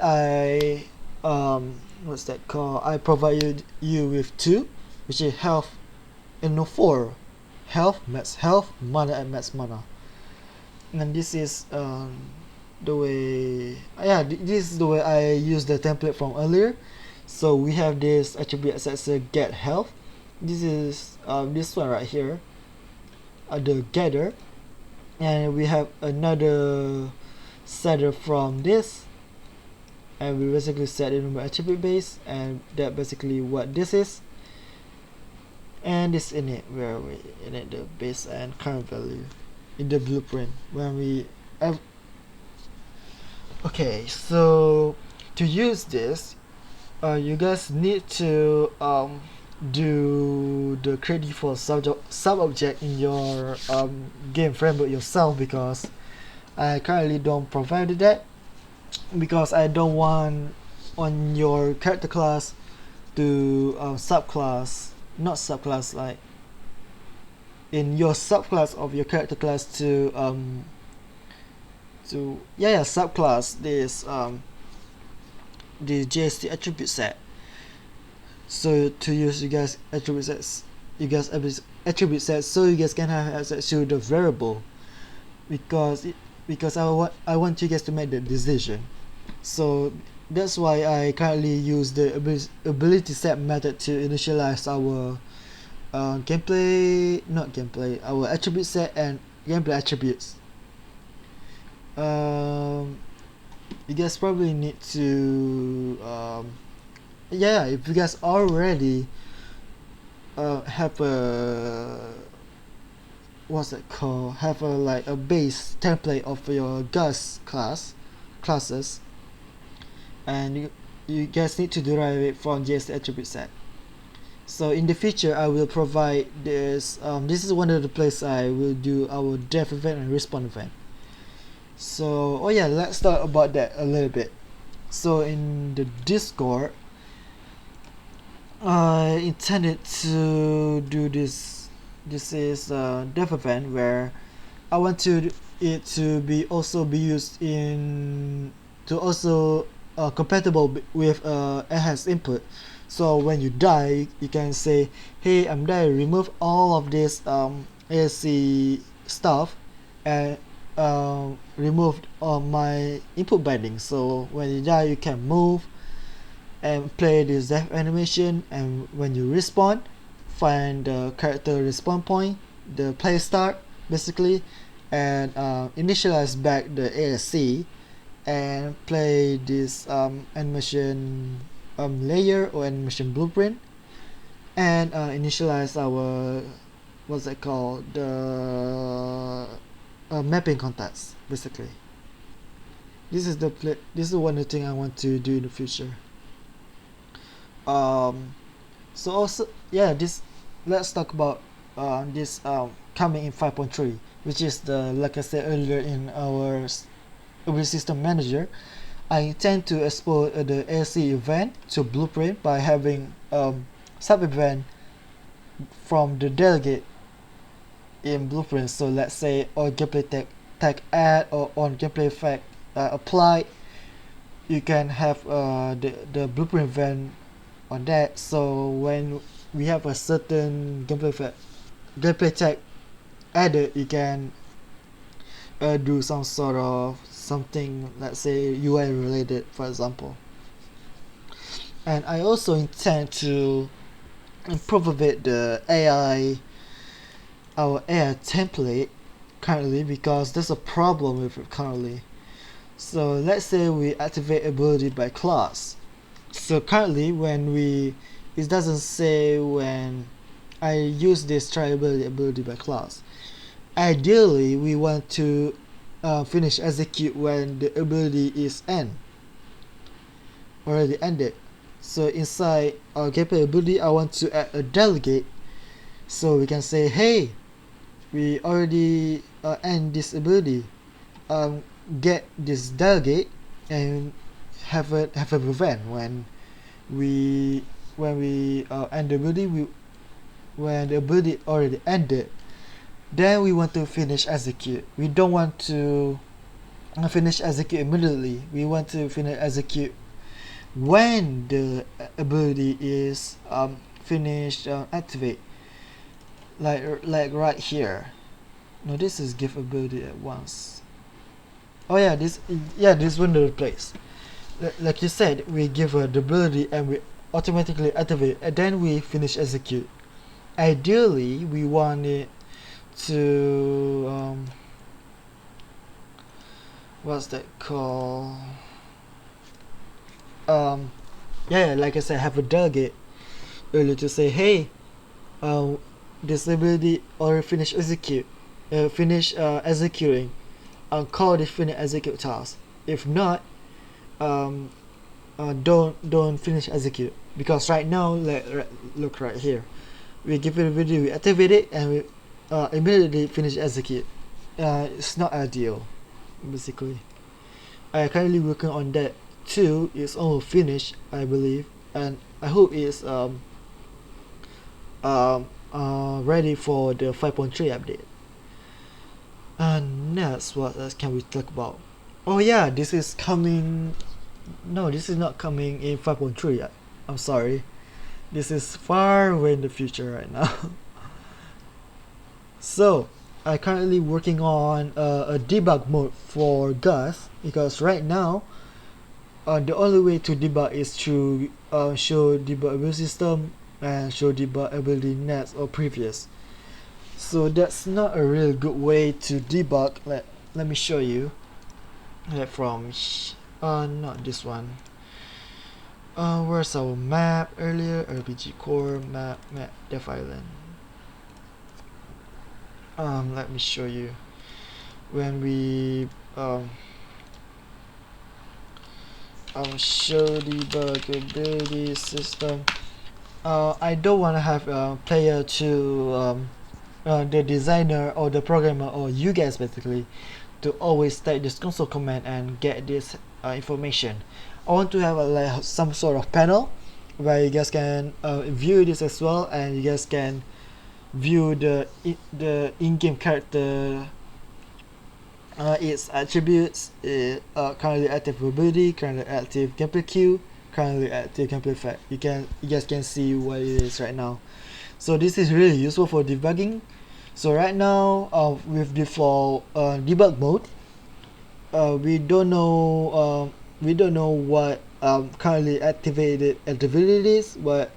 what's that called? I provide you with 2, which is health, and no 4, health, max health, mana, and max mana. And this is the way, this is the way I use the template from earlier. So we have this attribute as a get health. This is this one right here, the getter, and we have another setter from this, and we basically set it in attribute base, and that basically what this is. And this in it, where we in it, the base and current value in the blueprint when we have. Okay, so to use this, you guys need to do the create default sub object in your game framework yourself, because I currently don't provide that, because I don't want on your character class to subclass, not subclass, like in your subclass of your character class to subclass this the JST attribute set. So to use you guys attribute sets, attribute sets, so you guys can have access to the variable, because I want you guys to make the decision. So that's why I currently use the ability set method to initialize our our attribute set and gameplay attributes. You guys probably need to if you guys already have a have a base template of your GAS classes, and you guys need to derive it from just the attribute set. So in the future, I will provide this. This is one of the places I will do our dev event and respawn event. So let's talk about that a little bit. So in the Discord, I intended to do this. This is a dev event where I want it to be used in to also compatible with enhanced input. So when you die, you can say, "Hey, I'm dying. Remove all of this ASC stuff and removed my input binding." So when you die, you can move and play this death animation, and when you respawn, find the character respawn point, the play start basically, and initialize back the ASC and play this animation layer or animation blueprint, and initialize our the mapping context basically. This is one of the thing I want to do in the future. So also let's talk about this coming in 5.3, which is the, like I said earlier in our ability system manager. I intend to export the ASC event to blueprint by having sub event from the delegate in blueprint. So let's say on gameplay tag add or on gameplay effect apply, you can have the blueprint event on that. So when we have a certain gameplay tag added, you can do some sort of something, let's say UI related, for example. And I also intend to improve a bit the our AI template currently, because there's a problem with it currently. So let's say we activate ability by class. So currently when it doesn't say when I use this tryability ability by class. Ideally, we want to finish execute when the ability is already ended. So inside our gameplay ability, I want to add a delegate, so we can say, hey, we already end this ability. Get this delegate and have a event we when we end the ability. When the ability already ended, then we want to finish execute. We don't want to finish execute immediately. We want to finish execute when the ability is finished activate, like right here. No, this is give ability at once. Oh yeah, this window place. Like you said, we give her the ability and we automatically activate, and then we finish execute. Ideally, we want it to what's that called? Yeah, like I said, have a delegate earlier to say, hey, this ability already finish execute, finish executing, call this finish execute task. If not, don't finish execute, because right now, look right here, we give it a video, we activate it, and we immediately finish execute. It's not ideal, basically. I currently working on that too. It's almost finished, I believe, and I hope it's ready for the 5.3 update. And next, what else can we talk about? Oh yeah, this is coming. No, this is not coming in 5.3 yet. I'm sorry. This is far away in the future right now. So, I'm currently working on a debug mode for GAS, because right now, the only way to debug is to show debuggable system and show debuggability next or previous. So that's not a real good way to debug. Let me show you. From not this one. Where's our map earlier? RPG core map Dev Island. Let me show you. When we show debuggability system, I don't want to have a player to the designer or the programmer or you guys basically to always type this console command and get this information. I want to have like some sort of panel where you guys can view this as well, and you guys can view the in-game character, its attributes, currently active ability, currently active gameplay queue, currently active gameplay effect. You guys can see what it is right now. So this is really useful for debugging. So right now, with default debug mode, we don't know what currently activated ability is, what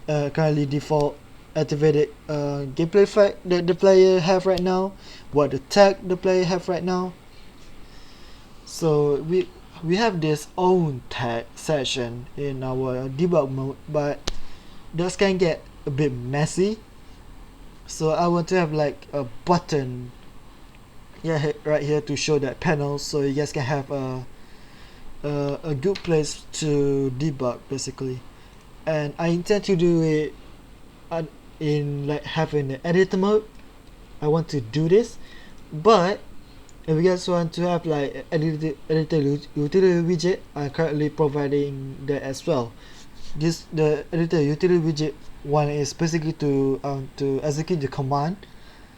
currently default activated gameplay effect that the player have right now, what the tag the player have right now. So we have this own tag section in our debug mode, but this can get a bit messy. So I want to have like a button, yeah, right here to show that panel, so you guys can have a good place to debug basically. And I intend to do it in like having the editor mode. I want to do this, but if you guys want to have like editor utility widget, I'm currently providing that as well. The editor utility widget one is basically to execute the command,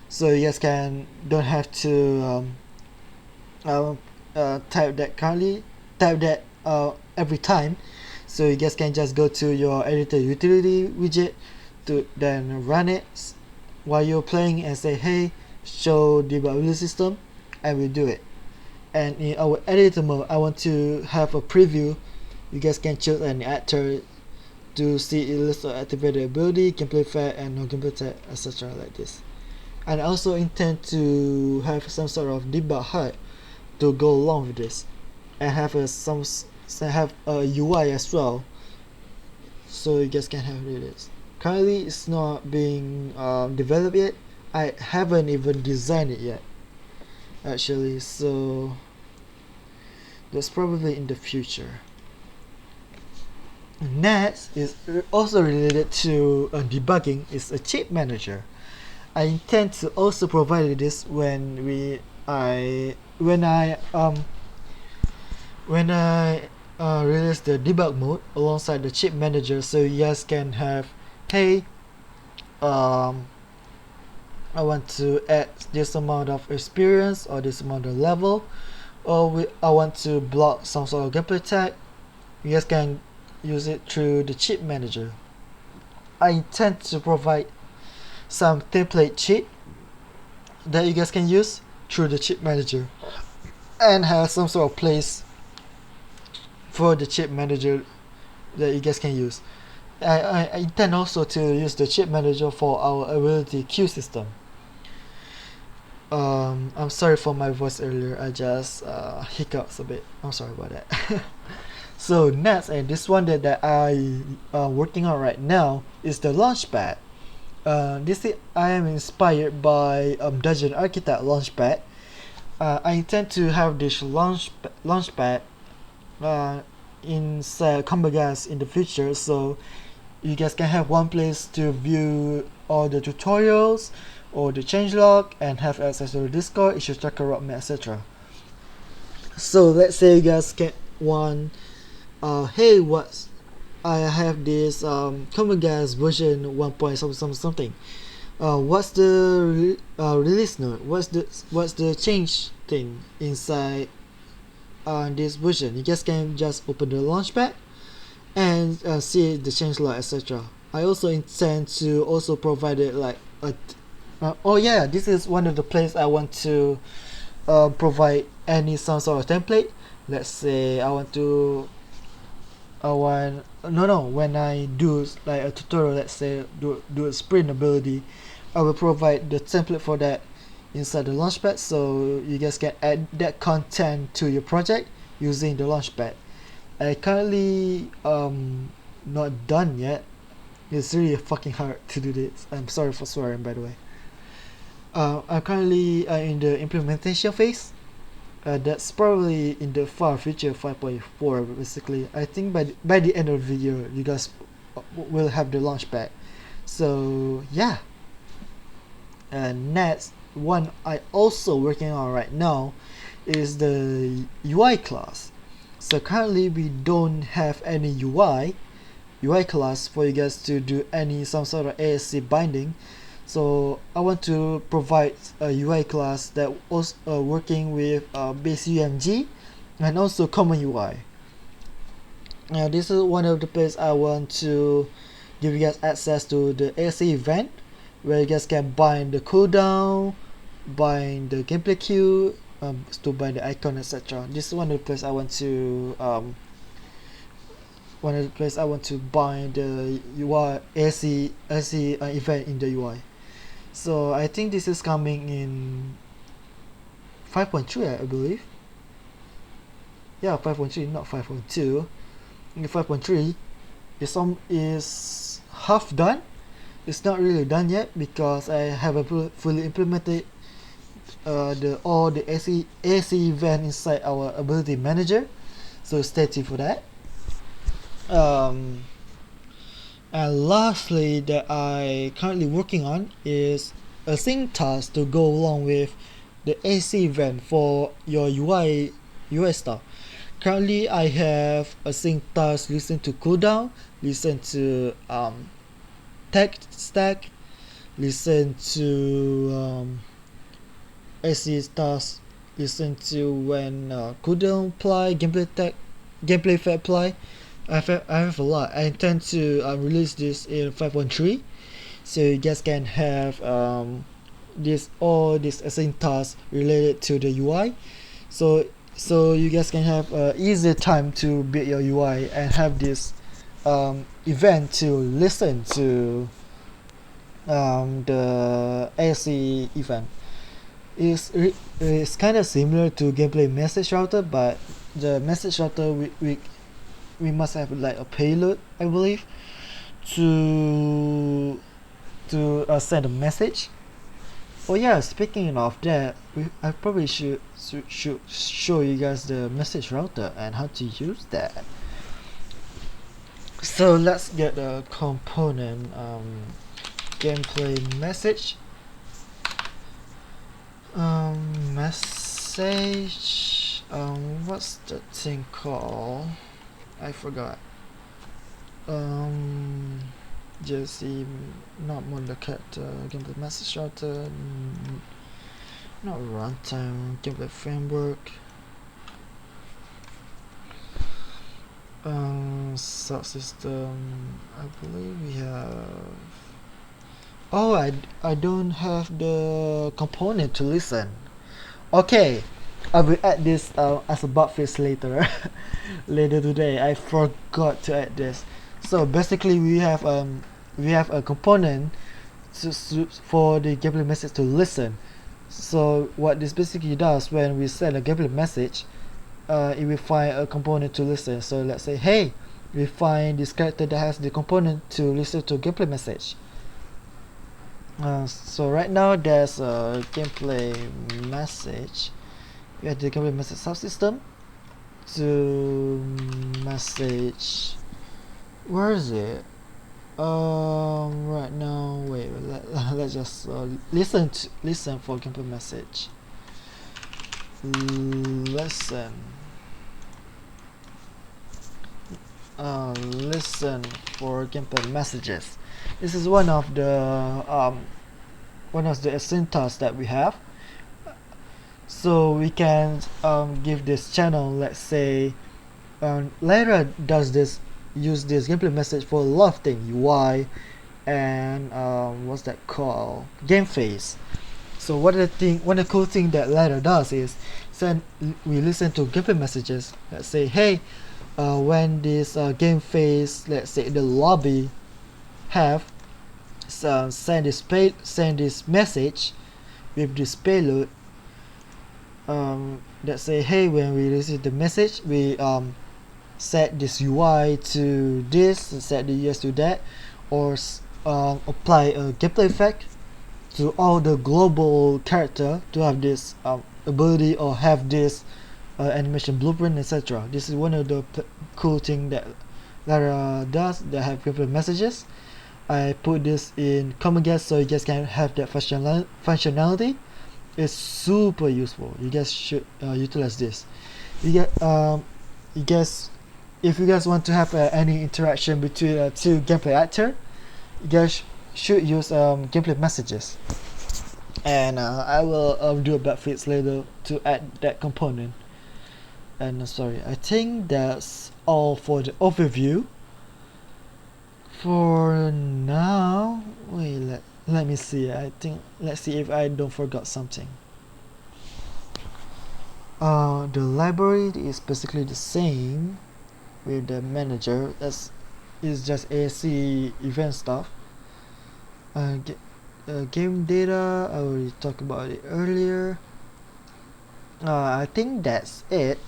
so you guys don't have to type that every time. So you guys can just go to your editor utility widget to then run it while you're playing and say, hey, show debuggability system, and we do it. And in our editor mode, I want to have a preview. You guys can choose an actor to see a list of activated ability, gameplay effect, and no gameplay tag, etc. like this. And I also intend to have some sort of debug HUD to go along with this, and have a UI as well, so you guys can have this. currently it's not being developed yet. I haven't even designed it yet, actually, so that's probably in the future. Next is also related to debugging, is a chip manager. I intend to also provide this when I release the debug mode alongside the chip manager, so you guys can have, hey, I want to add this amount of experience or this amount of level, or I want to block some sort of gameplay tag. You guys can use it through the chip manager. I intend to provide some template chip that you guys can use through the chip manager, and have some sort of place for the chip manager that you guys can use. I intend also to use the chip manager for our ability queue system. I'm sorry for my voice earlier, I just hiccups a bit. I'm sorry about that. So next, and this one that I working on right now is the launchpad. I am inspired by Dungeon Architect launchpad. I intend to have this launchpad inside CommonGAS in the future, so you guys can have one place to view all the tutorials or the changelog and have access to the Discord, issue tracker, roadmap, etc. So let's say you guys get one, hey, I have this CommonGAS version 1. Something. What's the release note? What's the change thing inside this version? You guys can just open the launchpad and see the changelog, etc. I also intend to also provide it like a oh yeah, this is one of the places I want to provide some sort of template. Let's say when I do like a tutorial, let's say do a sprint ability, I will provide the template for that inside the launchpad, so you guys can add that content to your project using the launchpad. I currently not done yet. It's really fucking hard to do this. I'm sorry for swearing, by the way. I'm currently in the implementation phase. That's probably in the far future, 5.4 basically. I think by the end of the video you guys will have the launchpad. So yeah. And next one I also working on right now is the UI class. So currently we don't have any UI class for you guys to do some sort of ASC binding. So I want to provide a UI class that was working with base UMG and also common UI. Now this is one of the places I want to give you guys access to the ASC event, where you guys can bind the cooldown, bind the gameplay queue, to bind the icon, etc. This is one of the places I want to bind the UI ASC event in the UI. So I think this is coming in 5.3, I believe. Yeah, 5.3, not 5.2. In 5.3 is half done. It's not really done yet because I haven't fully implemented all the AC event inside our ability manager. So stay tuned for that. And lastly, that I currently working on is a sync task to go along with the AC event for your UI stuff. Currently, I have a sync task listen to cooldown, listen to tech stack, listen to AC task, listen to when cooldown apply, gameplay effect apply. I have a lot. I intend to release this in 5.3, so you guys can have all these async tasks related to the UI. So you guys can have easier time to build your UI and have this event to listen to the AC event. It's kind of similar to gameplay message router, but the message router we must have like a payload, I believe. to send a message. Oh yeah, speaking of that, I probably should show you guys the message router and how to use that. So let's get the component gameplay message. Message. What's the thing called? I forgot. Jesse, not model character, gameplay message router, not runtime, gameplay framework. Subsystem. I believe we have. Oh, I don't have the component to listen. Okay, I will add this as a bug fix later. Later today. I forgot to add this. So basically, we have a component for the gameplay message to listen. So what this basically does when we send a gameplay message, it will find a component to listen. So let's say, hey, we find this character that has the component to listen to gameplay message. So right now there's a gameplay message. We have the gameplay message subsystem to message. Where is it? Right now, wait. Let's just listen for gameplay message. Listen. Listen for gameplay messages. This is one of the syntax that we have. So we can give this channel, let's say, Lyra does this, use this gameplay message for a lot of things, UI and what's that called, game phase. So one of the cool thing that Lyra does is we listen to gameplay messages. Let's say, hey, when this game phase, let's say the lobby have send this message with this payload. Let's say, hey, when we receive the message, we set this UI to this, set the US to that, or apply a gameplay effect to all the global character to have this ability or have this animation blueprint, etc. This is one of the cool thing that Lara does that have gameplay messages. I put this in CommonGAS so you guys can have that functionality. It's super useful. You guys should utilize this. You guys, if you guys want to have any interaction between two gameplay actor, you guys should use gameplay messages. And I will do a bug fix later to add that component. And sorry, I think that's all for the overview. For now, wait, let me see. Let's see if I don't forgot something. The library is basically the same with the manager. Is just ASC event stuff. Game data, I already talked about it earlier. I think that's it.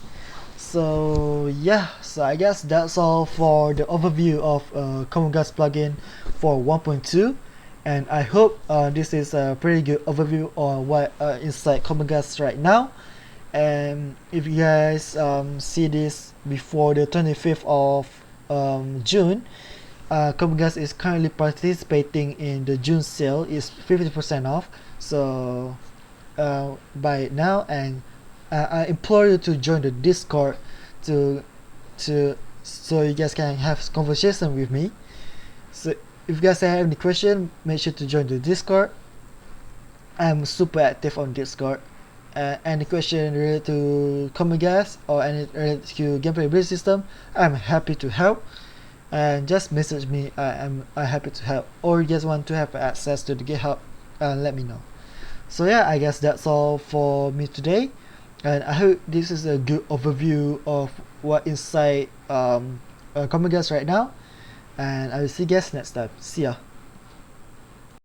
So yeah, so I guess that's all for the overview of CommonGAS plugin for 1.2, and I hope this is a pretty good overview on what inside CommonGAS right now. And if you guys see this before the 25th of June, CommonGAS is currently participating in the June sale. It's 50% off, so buy it now. And I implore you to join the Discord so you guys can have conversation with me. So if you guys have any question, make sure to join the Discord. I'm super active on Discord. Any question related to CommonGAS or any related to gameplay build system, I'm happy to help. And just message me. I'm happy to help. Or you just want to have access to the GitHub, let me know. So yeah, I guess that's all for me today. And I hope this is a good overview of what inside CommonGAS right now. And I will see you guys next time. See ya.